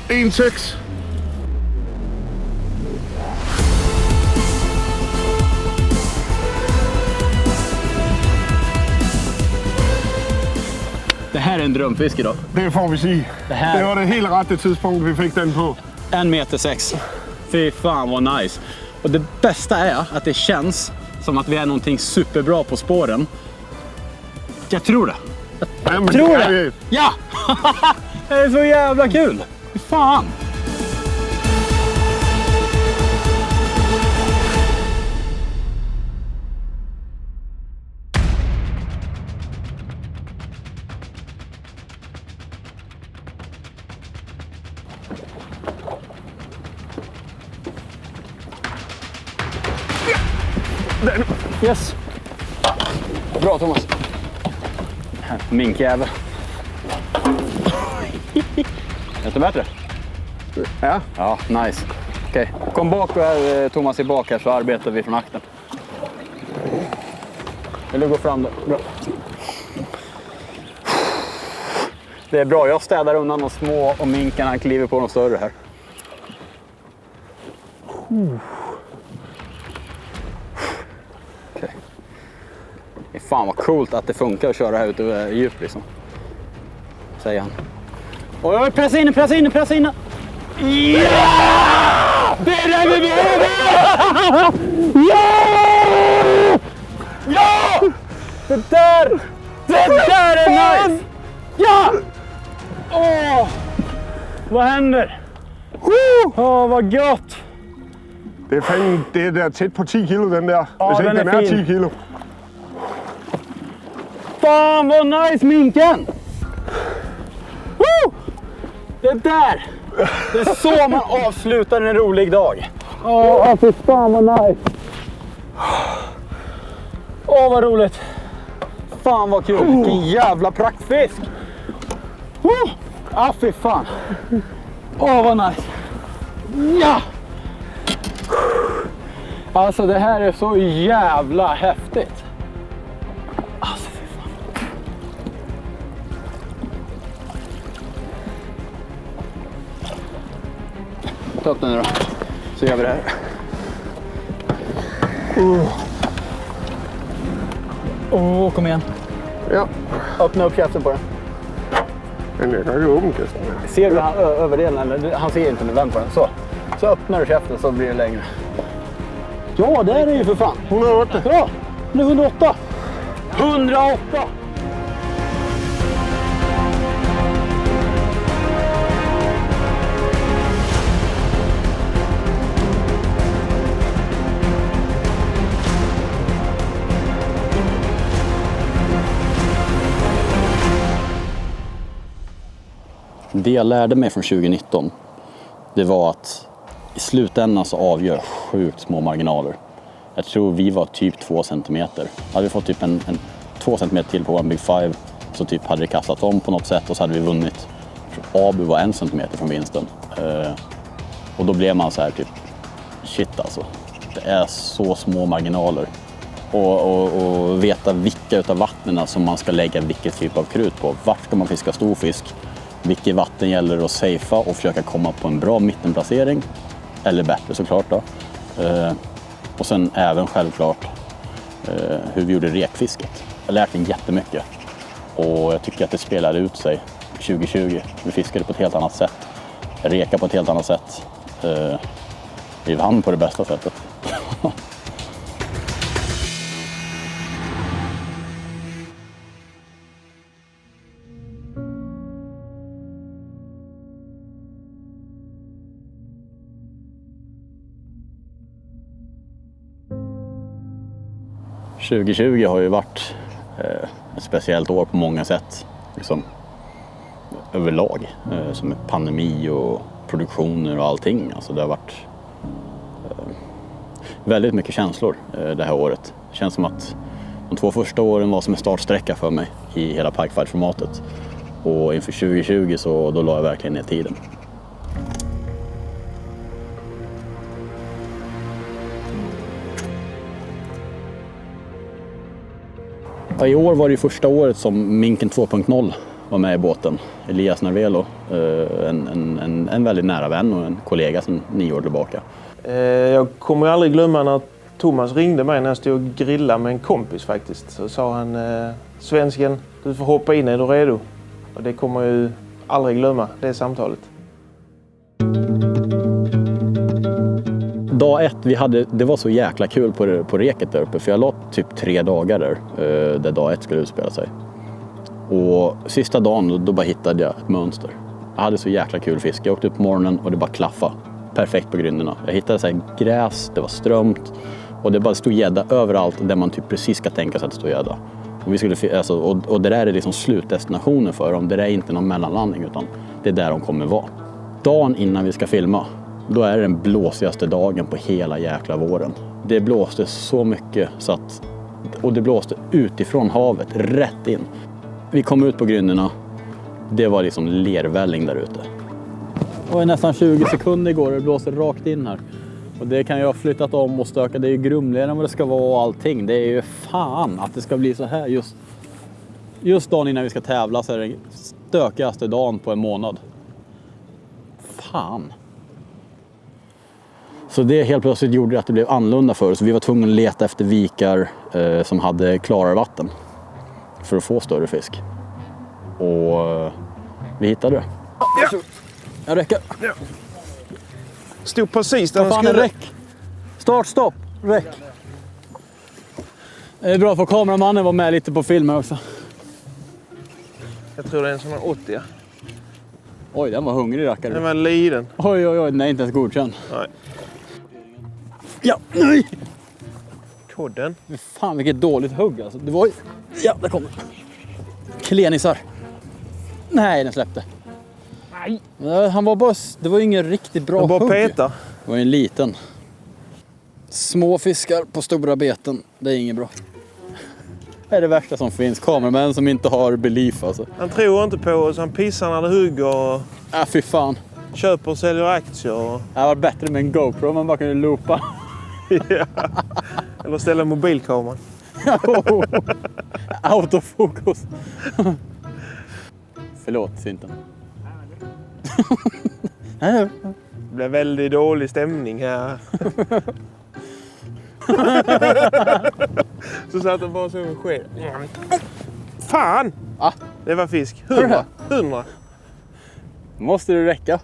Insekt. Det här är en drömfisk idag. Det får vi se. Det var det helt rätta tidspunkt vi fick den på. 1,6 meter. Fy fan vad nice. Och det bästa är att det känns som att vi är någonting superbra på spåren. Jag tror det. Jag tror det. Ja! Det är så jävla kul. Fy fan. Yes! Bra Thomas. Minkjävel. Är det bättre? Ja. Ja, nice. Okej, kom bak och Thomas är bak här så arbetar vi från akten. Vill du gå fram där? Bra. Det är bra, jag städar undan de små och minkarna kliver på de större här. Okej. Det är fan vad coolt att det funkar att köra här ute i djup liksom. Säger han. Oj, pressa in! Ja! Det är det vi behöver! Ja! Det där är nice! Ja! Åh! Vad händer? Vad gott! Det är fandme, det der tæt på 10 kilo, den der. Ja, Hvis ikke den den er er fin. 10 kilo. Fan vad nice minken! Woo! Det där! Det är så man avslutar en rolig dag. Åh, fy fan vad nice! Åh, vad roligt! Fan vad kul! Vilken jävla praktfisk! Ah, fy fan! Åh, vad nice! Ja! Alltså det här är så jävla häftigt. Alltså fy fan. Ta upp den nu då. Så gör vi det här. Kom igen. Ja, Öppna upp käften på den. men jeg kan ikke åbne kæsten. Ser du han överdelen? Eller han ser inte med vänd på den. Så öppnar du käften så blir det längre. Ja, det är det ju för fan. 108. Bra! Nu 108. 108! Det jag lärde mig från 2019, det var att i slutändan så avgör sjukt små marginaler. Jag tror vi var typ 2 centimeter. Hade vi fått typ en 2 centimeter till på vår Big Five så typ hade det kastat om på något sätt och så hade vi vunnit. Abu var 1 centimeter från vinsten. Och då blev man så här typ, shit alltså. Det är så små marginaler. Och veta vilka utav vattnen som man ska lägga vilket typ av krut på. Vart ska man fiska stor fisk? Vilket vatten gäller att safea och försöka komma på en bra mittenplacering. Eller bättre såklart då. Och sen även självklart hur vi gjorde rekfisket. Jag har lärt mig jättemycket. Och jag tycker att det spelade ut sig 2020. Vi fiskade på ett helt annat sätt. Reka på ett helt annat sätt. Vi vann på det bästa sättet. ...2020 har ju varit ett speciellt år på många sätt. Liksom, överlag. Som pandemi och produktioner och allting. Alltså det har varit väldigt mycket känslor det här året. Det känns som att de 2 första åren var som en startsträcka för mig i hela Pikefight-formatet. Och inför 2020 så då la jag verkligen ner tiden. Ja, i år var det första året som Minken 2.0 var med i båten. Elias Narvelo, en väldigt nära vän och en kollega sedan 9 år tillbaka. Jag kommer aldrig glömma när Thomas ringde mig när jag stod och grillade med en kompis faktiskt. Så sa han, svensken, du får hoppa in, är du redo? Och det kommer jag ju aldrig glömma, det samtalet. Dag 1, det var så jäkla kul på reket där uppe. För jag la typ 3 dagar där dag 1 skulle utspela sig. Och sista dagen då bara hittade jag ett mönster. Jag hade så jäkla kul fisk. Jag åkte upp på morgonen och det bara klaffa. Perfekt på grunderna. Jag hittade så här gräs, det var strömt. Och det bara stod gädda överallt där man typ precis ska tänka sig att det står gädda. Och det där är liksom slutdestinationen för dem. Det är inte någon mellanlandning utan det är där de kommer vara. Dagen innan vi ska filma, då är det den blåsigaste dagen på hela jäkla våren. Det blåste så mycket och det blåste utifrån havet, rätt in. Vi kom ut på grynnorna. Det var liksom lervälling där ute. Och i nästan 20 sekunder igår det blåste rakt in här. Och det kan jag ha flyttat om och stöka. Det är ju grumligare än vad det ska vara och allting. Det är ju fan att det ska bli så här just dagen innan vi ska tävla, så är det den stökigaste dagen på en månad. Fan. Så det helt plötsligt gjorde att det blev annorlunda för oss. Vi var tvungna att leta efter vikar som hade klarare vatten för att få större fisk. Och vi hittade det. Ja. Jag räcker. Ja. Stod precis där den skulle. Räck. Start, stopp, räck. Det är bra för kameramannen var med lite på filmen också. Jag tror det är en sån här 80. Oj, den var hungrig rackare. Den var liden. Oj, nej, inte ens godkänd. Nej. Ja, nej! Kodden. Fan, vilket dåligt hugg alltså. Det var ju... Ja, där kommer. Klenisar. Nej, den släppte. Nej. Han var bara... Det var ju ingen riktigt bra hugg. bara peta. Det var en liten. Små fiskar på stora beten. Det är inget bra. Det är det värsta som finns. Kameramän som inte har belief alltså. Han tror inte på oss. Han pissar när det hugger. Fy fan. Köper och säljer aktier. Det var bättre med en GoPro om man bara kunde loopa. Ja. Eller ställa mobilkameran. Autofokus. Förlåt, synten. Det blev väldigt dålig stämning här. Så satt han bara så med sked. Fan! Det var fisk. 100. Måste det räcka?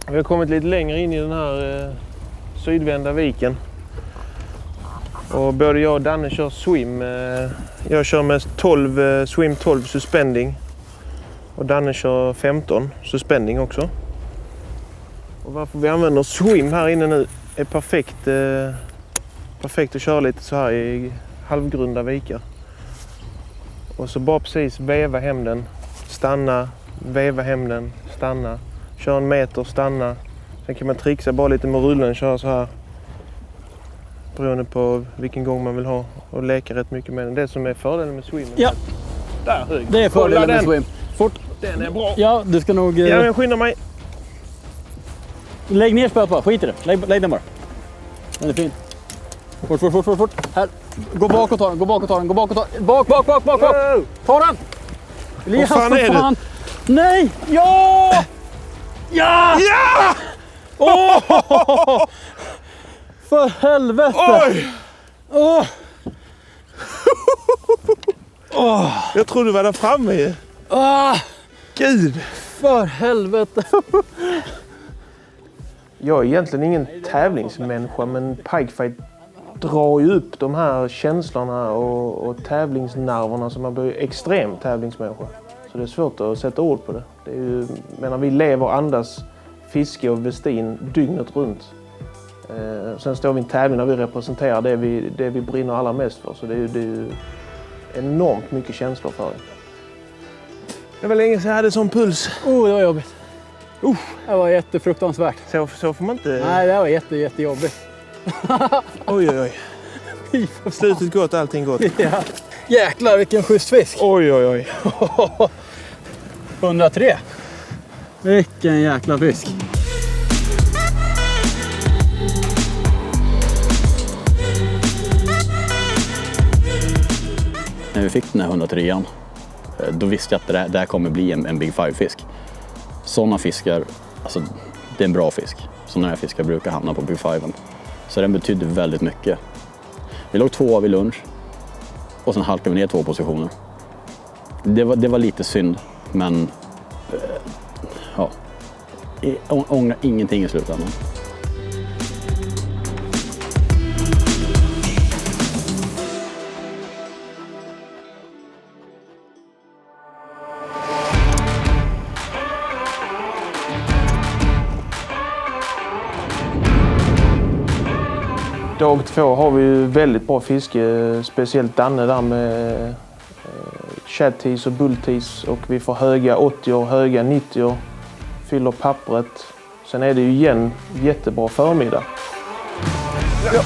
Vi har kommit lite längre in i den här sydvända viken. Och både jag och Danne kör swim. Jag kör med 12 swim 12 suspending. Och Danne kör 15 suspending också. Och varför vi använder swim här inne nu är perfekt att köra lite så här i halvgrunda vikar. Och så bara precis veva hem den, stanna, veva hem den, stanna. Kör en meter, stanna. Sen kan man trixa bara lite med rullen, köra så här. Beroende på vilken gång man vill ha och leka rätt mycket med den. Det som är fördelen med swim. Ja, där hög. Det är fördelen med swim. Fort. Den är bra. Ja, du ska nog... Ja, jag skyndar mig. Lägg ner spöet bara, skit i det. Lägg den bara. Den är fin. Fort. Här. Gå bak och ta den, gå bak och ta den. Bak. Ta den! Elias, vad fan är det? Nej! Ja! Ja! Ja! Åh! För helvete! Oj! Åh! Jag tror du var där framme. Gud! För helvete! Jag är egentligen ingen tävlingsmänniska, men pikefight drar ju upp de här känslorna och tävlingsnerverna som man blir extrem tävlingsmänniska. Så det är svårt att sätta ord på det. Det är ju, menar, vi lever och andas fiske och vestin dygnet runt. Sen står vi i en tävling där vi representerar det vi brinner allra mest för. Så det är ju enormt mycket känslor för det. Det var länge sedan jag hade sån puls. Det var jobbigt. Det var jättefruktansvärt. Så får man inte... Nej, det var jättejobbigt. Oj. Slutet gott, allting gott. Ja. Jäklar, vilken schysst fisk. Oj. 103. Vilken jäkla fisk. När vi fick den här 103an, då visste jag att det här kommer bli en Big Five-fisk. Sådana fiskar, alltså det är en bra fisk. Sådana här fiskar brukar hamna på Big Fiven. Så den betydde väldigt mycket. Vi låg 2 vid lunch och sen halkade vi ner 2 positioner. Det var lite synd, men ja, jag ångrar ingenting i slutändan. Dag 2 har vi ju väldigt bra fiske, speciellt Danne där med shadtees och bulltees, och vi får höga 80 och höga 90. fyller pappret. Sen är det ju igen jättebra förmiddag. Ja.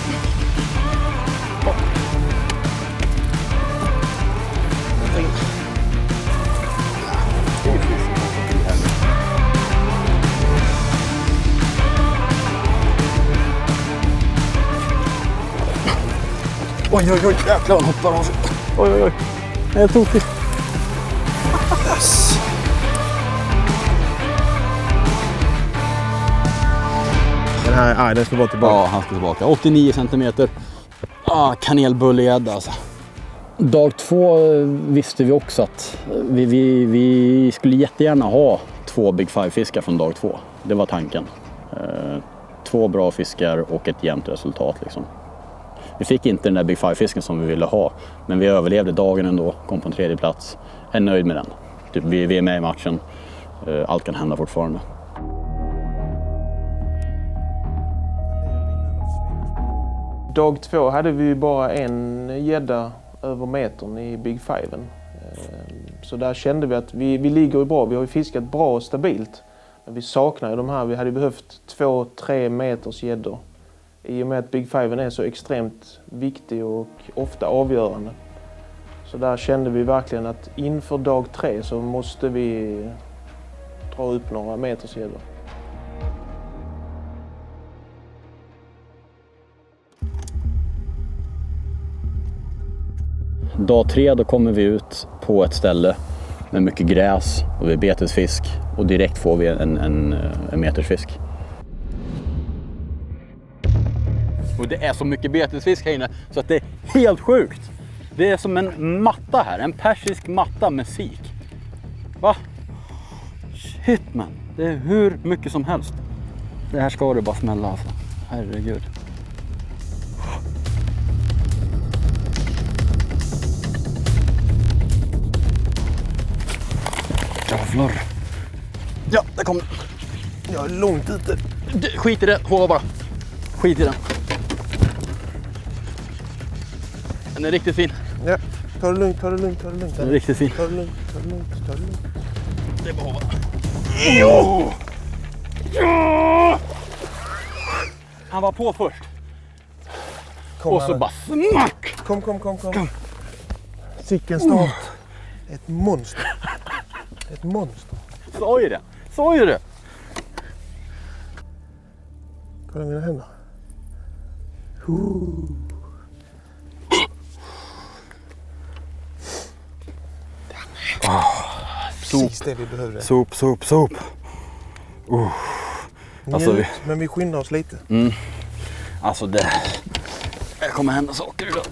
Oj, oj, oj. Jäklar, han hoppar av. Oj, oj, oj. Jag är tokig. Yes. Den här, den ska vara tillbaka. Ja, han ska tillbaka. 89 centimeter. Kanelbullegädda alltså. Dag 2 visste vi också att vi skulle jättegärna ha 2 Big Five-fiskar från dag 2. Det var tanken. 2 bra fiskar och ett jämnt resultat liksom. Vi fick inte den där Big Five-fisken som vi ville ha, men vi överlevde dagen ändå, kom på en 3:e plats. Är nöjd med den. Vi är med i matchen. Allt kan hända fortfarande. Dag 2 hade vi bara en gädda över metern i Big Fiven. Så där kände vi att vi ligger bra. Vi har ju fiskat bra och stabilt. Men vi saknar ju de här. Vi hade behövt 2-3 meters gäddor. I och med att Big Fiven är så extremt viktig och ofta avgörande. Så där kände vi verkligen att inför dag 3 så måste vi dra upp några meters gäddor. Dag 3 då kommer vi ut på ett ställe med mycket gräs och vi är betesfisk och direkt får vi en metersfisk. Och det är så mycket betesfisk här inne så att det är helt sjukt. Det är som en matta här, en persisk matta med sik. Va? Shit man, det är hur mycket som helst. Det här ska det bara smälla alltså, herregud. Jävlar. Ja, där kom den. Jag är långt ute. Skit i det, hova bara. Skit i den. Den är riktigt fin. Ja, ta det lugnt, ta det lugnt, ta det lugnt. Den är riktigt fin. Ta det lugnt, ta det lugnt, ta det lugnt. Det är bara hova. Jo! Ja! Han var på först. Kom, och så bara smack! Kom. Sicken start. Ett monster. Ett monster. Så är det. Så är det. Kolla mina händer. Precis det vi behövde. Sop. Alltså, Men vi skyndar oss lite. Alltså det kommer hända saker idag.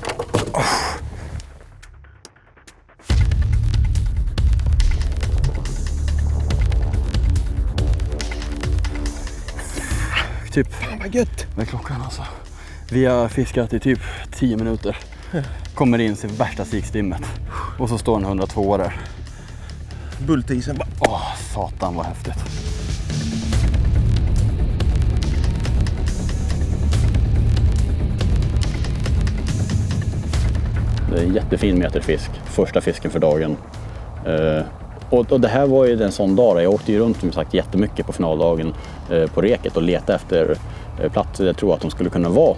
Typ. Vad gött. Vad är klockan alltså? Vi har fiskat i typ 10 minuter. Kommer in till värsta sikstimmet. Och så står en 102 där. Bultisen bara. Satan vad häftigt. Det är en jättefin meterfisk. Första fisken för dagen. Och det här var ju en sån dag. Jag åkte ju runt som sagt jättemycket på finaldagen på reket och letade efter platser jag tror att de skulle kunna vara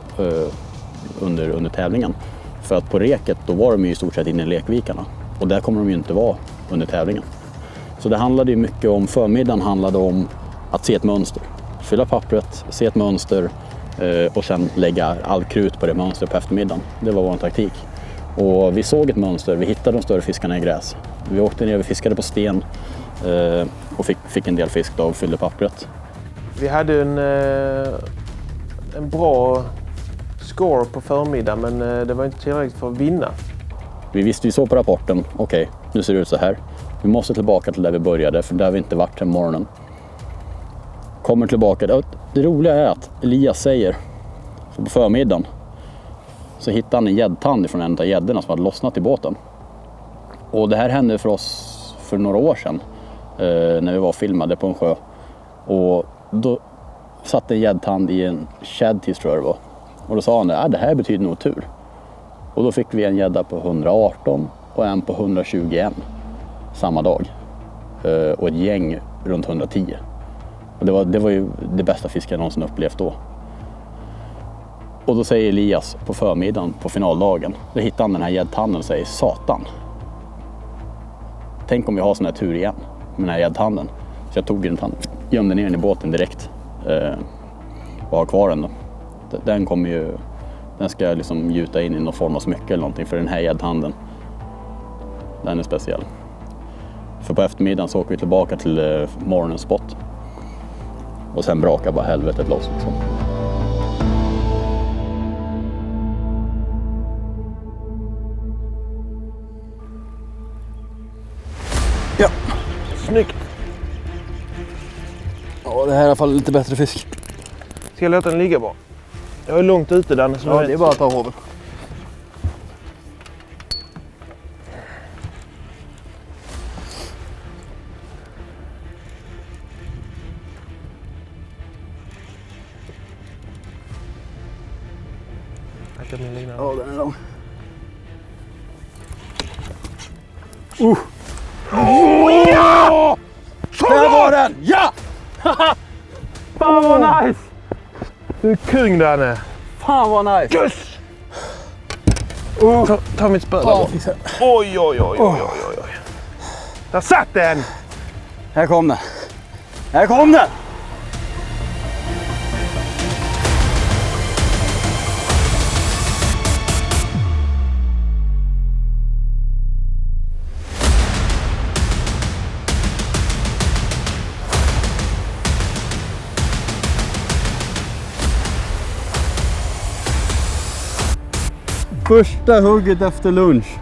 under tävlingen. För att på reket då var de ju i stort sett inne i lekvikarna. Och där kommer de ju inte vara under tävlingen. Så det handlade ju mycket om, förmiddagen handlade om att se ett mönster. Fylla pappret, se ett mönster och sen lägga all krut på det mönstret på eftermiddagen. Det var vår taktik. Och vi såg ett mönster, vi hittade de större fiskarna i gräs. Vi åkte ner, vi fiskade på sten och fick en del fisk då och fyllde pappret. Vi hade en bra score på förmiddagen men det var inte tillräckligt för att vinna. Vi såg på rapporten, okej, nu ser det ut så här. Vi måste tillbaka till där vi började för där har vi inte varit den morgonen. Kommer tillbaka, det roliga är att Elias säger, så på förmiddagen så hittade han en gäddtand från en av gäddorna som hade lossnat i båten. Och det här hände för oss för några år sedan när vi var filmade på en sjö. Och då satt en gäddtand i en shadtis tror jag det var. Och då sa han det här betyder nog tur. Och då fick vi en gädda på 118 och en på 121 samma dag. Och ett gäng runt 110. Och det var ju det bästa fisk jag någonsin upplevt då. Och då säger Elias på förmiddagen på finaldagen, då hittar han den här gäddtanden och säger satan. Tänk om jag har sån här tur igen med den här gäddtanden. Så jag tog den, gömde ner den i båten direkt och har kvar den då. Den ska jag liksom gjuta in i någon form av smycke eller någonting, för den här gäddtanden, den är speciell. För på eftermiddagen så åker vi tillbaka till morgonens spot. Och sen brakar bara helvetet loss liksom. Ja. Snyggt. Ja, det här är i alla fall lite bättre fisk. Ska jag låta den ligga bara? Jag är långt ute där. Ja, det är bara att ta hoven. Ja, den är lång. Ja! Där var den! Ja! Fan vad nice! Du är kung Danne. Fan vad nice! Yes! Ta mitt spö där bort. Oj. Där satt den! Här kom den. Här kom den! Första hugget efter lunch.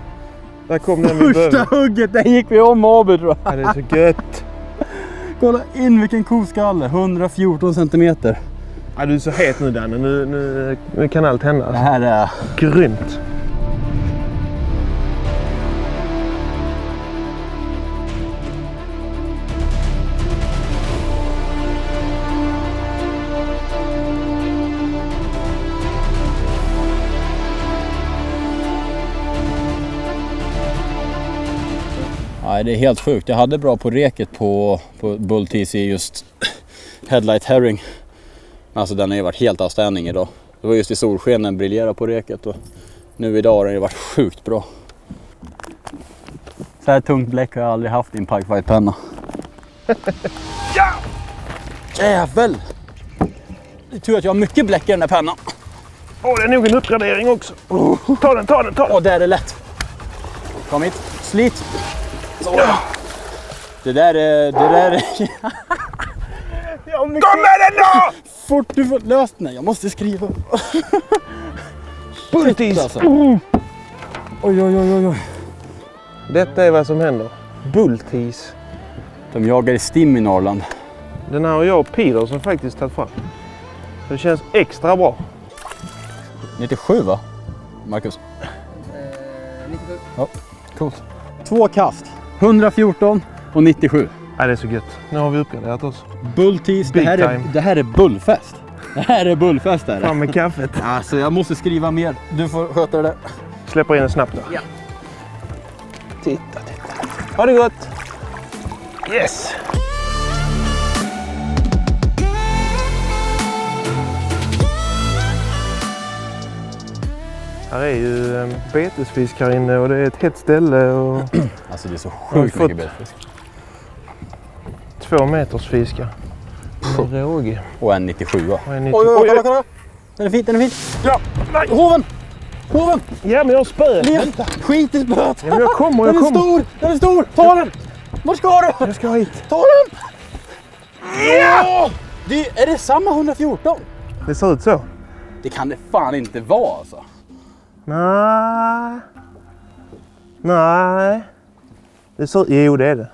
Där kom den vi Första behöver. hugget, den gick vi om Abu tror jag. Ja, det är så gött. Kolla in vilken koskalle, 114 centimeter. Ja, du är så het nu Danne, nu kan allt hända. Det här är Grymt. Nej, det är helt sjukt. Jag hade bra på reket på Bull TC just Headlight Herring. Alltså den har ju varit helt avstängning idag. Det var just i solsken den briljerade på reket och nu idag har den ju varit sjukt bra. Så här tungt bläck har jag aldrig haft i en pikefight-penna. Ja! Jävel! Det är tur att jag har mycket bläck i den där pennan. Det är nog en uppgradering också. Ta den. Det är det lätt. Kom hit, slit. Så. Ja. Det där är... Kom med den då! Fort du får löst den. Jag måste skriva. Bultis! Alltså. Oj. Detta är vad som händer. Bultis. De jagar i stim i Norrland. Den här har jag och Peter som faktiskt tagit fram. Det känns extra bra. 97 va? Marcus? 97. Ja, coolt. 2 kast. 114 och 97. Ja, det är så gött. Nu har vi uppgraderat oss. Bulltease, Big det här är bullfest. Det här är bullfest där. Fram med kaffet. Alltså jag måste skriva mer. Du får sköta det där. Släpper in den snabbt då. Ja. Titta. Ha det gott! Yes! Här är ju betesfisk här inne och det är ett hett ställe. Och alltså det är så sjukt mycket betesfisk. 2 meters fiskar. Råge. Och en 97. Oj, kolla! Den är fin. Ja, nej! Hoven! Ja, men jag har spö. Vänta! Skit i spöet! Ja, men jag kommer. Den är stor! Ta den! Vart ska du? Jag ska hit. Ta den! Ja! Är det samma 114? Det ser ut så. Det kan det fan inte vara alltså. Nej. Det ser... Jo, det är det.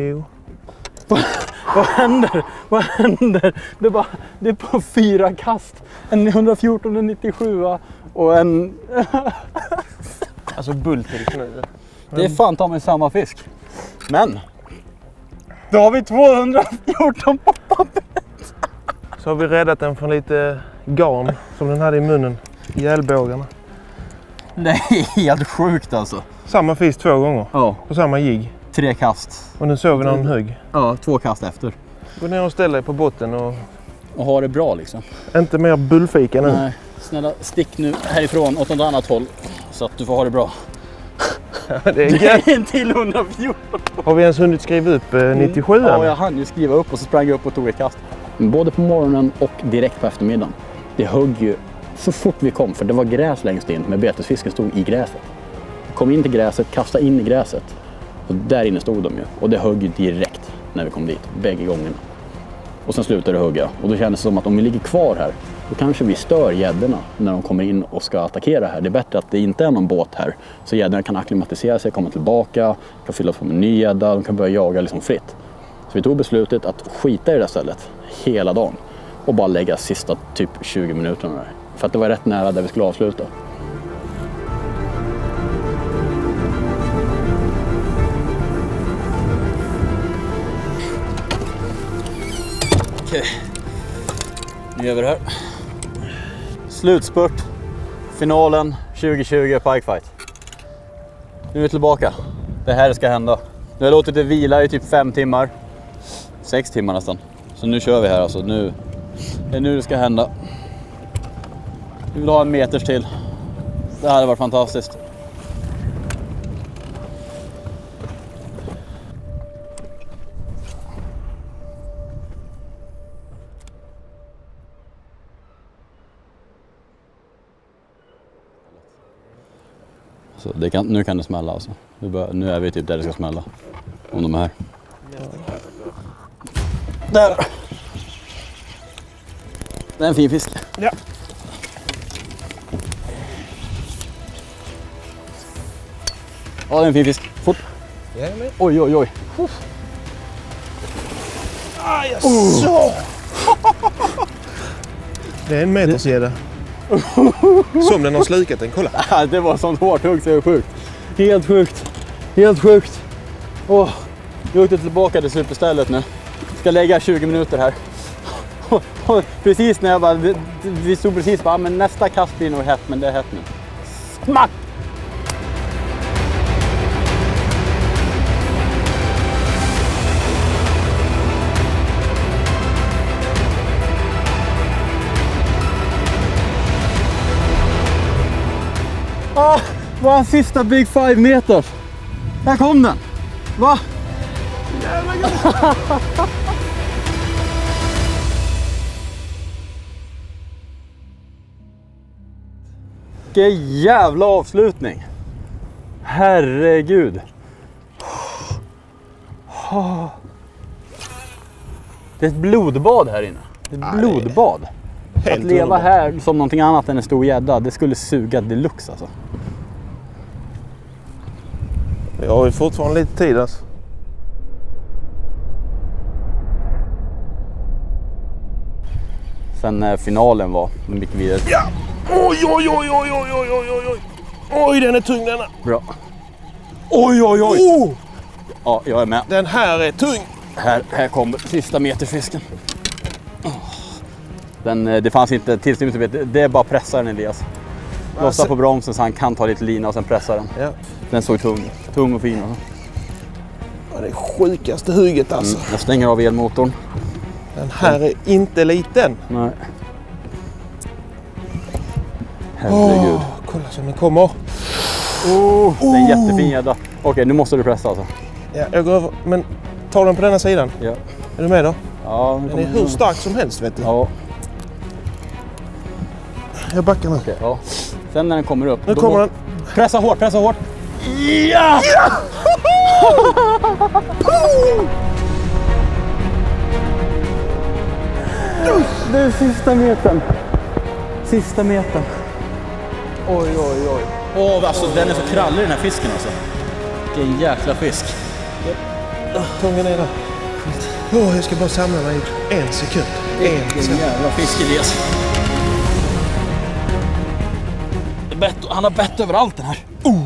Jo. Vad händer? Det är på 4 kast. En 114, en 97 och en... Alltså bultis nu. Det är fan ta med samma fisk. Men då har vi 214 på pappret. Så har vi räddat den från lite garn som den hade i munnen. I älbågarna. Det är helt sjukt alltså. Samma fisk 2 gånger. Ja. På samma jigg. 3 kast. Och nu såg vi någon hög. Ja, 2 kast efter. Gå ner och ställ dig på botten och ha det bra liksom. inte mer bullfika nu. Nej, snälla stick nu härifrån åt något annat håll så att du får ha det bra. Det är gött. En till 114. Har vi ens hunnit skriva upp 97? Ja, jag hann ju skriva upp och så sprang jag upp och tog ett kast. Både på morgonen och direkt på eftermiddagen. Det högg ju så fort vi kom, för det var gräs längst in, men betesfisken stod i gräset. Kom in till gräset, kastade in i gräset. Och där inne stod de ju. Och det högg ju direkt när vi kom dit, bägge gångerna. Och sen slutade det hugga. Och då kändes det som att om vi ligger kvar här, då kanske vi stör gäddorna när de kommer in och ska attackera här. Det är bättre att det inte är någon båt här. Så gäddorna kan akklimatisera sig, komma tillbaka, kan fylla på med ny gädda, de kan börja jaga liksom fritt. Så vi tog beslutet att skita i det där stället hela dagen. Och bara lägga sista typ 20 minuterna där. För att det var rätt nära där vi skulle avsluta. Okej. Nu gör vi det här. Slutspurt. Finalen 2020 Pike Fight. Nu är vi tillbaka. Det här ska hända. Nu har jag låtit det vila i typ 5 timmar. 6 timmar nästan. Så nu kör vi här alltså. Det är nu det ska hända. Vi vill ha en meters till. Det här hade varit fantastiskt. Så nu kan det smälla alltså. Nu är vi typ där det ska smälla. Om de är här. Där! Det är en fin fisk. Ja. Ja, det är en fin fisk. Fort. Oj, oj, oj. Så. Det är en metersgädda. Som den har slukat den, kolla. Det var sånt hårt hugg så det är sjukt. Helt sjukt. Helt sjukt. Jag åkte tillbaka till superstället nu. Ska lägga 20 minuter här. Och precis när jag bara, vi stod precis bara, men nästa kast blir nog hett, men det är hett nu. Smack! Vår sista Big 5 meter. Där kom den. Va? Vilken jävla avslutning. Herregud. Det är ett blodbad här inne. Det är ett blodbad. Att leva här som någonting annat än en stor gädda, det skulle suga deluxe alltså. Jag har ju fortfarande lite tid alltså. Sen när finalen var, då gick vi vidare. Ja! Oj, oj, oj, oj, oj, oj, oj, oj, oj. Oj, den är tung denna. Bra. Oj, oj, oj. Oh! Ja, jag är med. Den här är tung. Här kommer sista meterfisken. Det fanns inte tillstymmelse, det är bara pressa den, Elias. Lossa på bromsen så han kan ta lite lina och sen pressa den. Ja. Den såg tung och fin. Alltså. Ja, det är sjukaste hugget alltså. Jag stänger av elmotorn. Den här är inte liten. Nej. Herregud. Kolla så den kommer. Det är en jättefin gädda. Okej, nu måste du pressa alltså. Ja, jag går över. Men ta den på denna sidan. Ja. Är du med då? Ja, Den är hur stark som helst, vet du. Ja. Jag backar nu. Okej, ja. Sen när den kommer upp. Nu kommer den. Pressa hårt, pressa hårt. Ja! Ja! Det är sista metern. Sista metern. Oj, oj, oj. Alltså den är så krallig den här fisken alltså. Vilken jäkla fisk. Tungan är där. Jag ska bara samla mig i 1 sekund. Vilken jävla fisk, Elias. Han har bett överallt den här.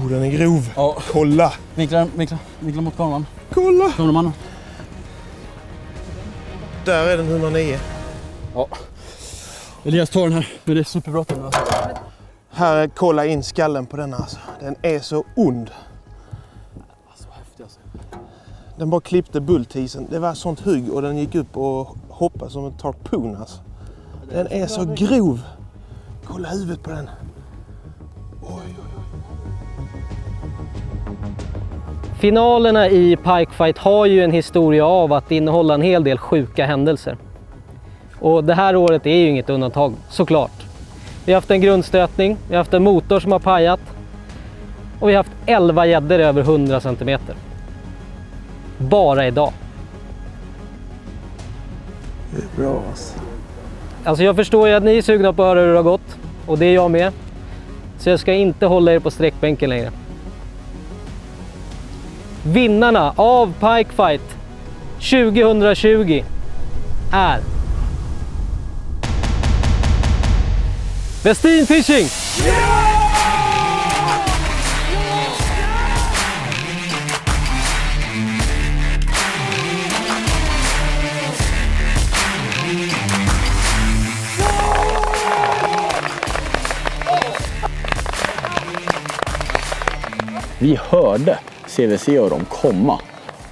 Den är grov. Ja. Kolla. Vinkla mot kameran. Kolla. Kameramannen. Där är den 109. Ja. Elias tar den här, men det är superbråttom. Alltså. Här, kolla in skallen på den alltså. Den är så ond. Så häftig alltså. Den bara klippte bulltisen. Det var sånt hugg och den gick upp och hoppade som en tarpon alltså. Den är så grov. Kolla huvudet på den. Oj. Finalerna i Pikefight har ju en historia av att innehålla en hel del sjuka händelser. Och det här året är ju inget undantag, såklart. Vi har haft en grundstötning, vi har haft en motor som har pajat och vi har haft 11 gäddor över 100 cm. Bara idag. Det är bra alltså. Alltså jag förstår ju att ni är sugna på att höra hur det har gått och det är jag med. Så jag ska inte hålla er på sträckbänken längre. Vinnarna av Pikefight 2020 är Westin Fishing! Vi hörde CVC och de komma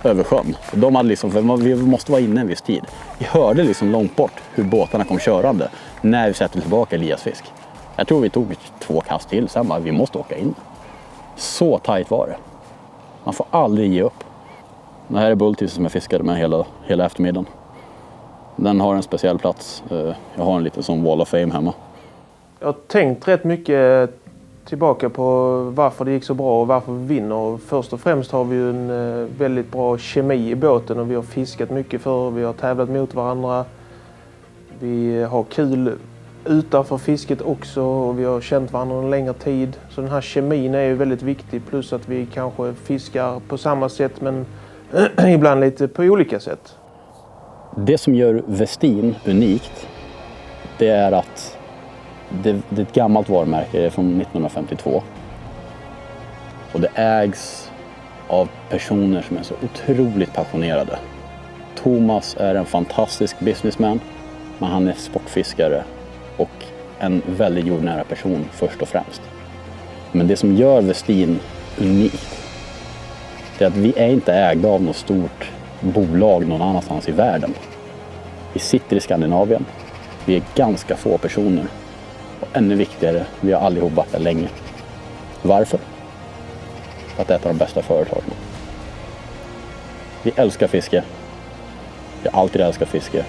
över sjön. De hade liksom, för vi måste vara inne en viss tid. Vi hörde liksom långt bort hur båtarna kom körande när vi sätter tillbaka Elias fisk. Jag tror vi tog 2 kast till, sen bara, vi måste åka in. Så tajt var det. Man får aldrig ge upp. Det här är bulltisen som jag fiskade med hela eftermiddagen. Den har en speciell plats. Jag har en liten sån wall of fame hemma. Jag har tänkt rätt mycket tillbaka på varför det gick så bra och varför vi vinner. Först och främst har vi ju en väldigt bra kemi i båten och vi har fiskat mycket för. Vi har tävlat mot varandra. Vi har kul utanför fisket också och vi har känt varandra en längre tid. Så den här kemin är ju väldigt viktig, plus att vi kanske fiskar på samma sätt men ibland lite på olika sätt. Det som gör Westin unikt, det är att det är ett gammalt varumärke, det är från 1952. Och det ägs av personer som är så otroligt passionerade. Thomas är en fantastisk businessman, men han är sportfiskare och en väldigt jordnära person först och främst. Men det som gör Westin unikt, det är att vi är inte ägda av något stort bolag någon annanstans i världen. Vi sitter i Skandinavien, vi är ganska få personer. Och ännu viktigare, vi har allihop varit där länge. Varför? För att det är ett av de bästa företagen. Vi älskar fiske. Vi har alltid älskat fiske.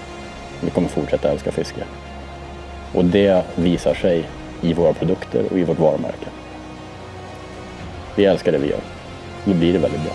Vi kommer fortsätta älska fiske. Och det visar sig i våra produkter och i vårt varumärke. Vi älskar det vi gör. Då blir det väldigt bra.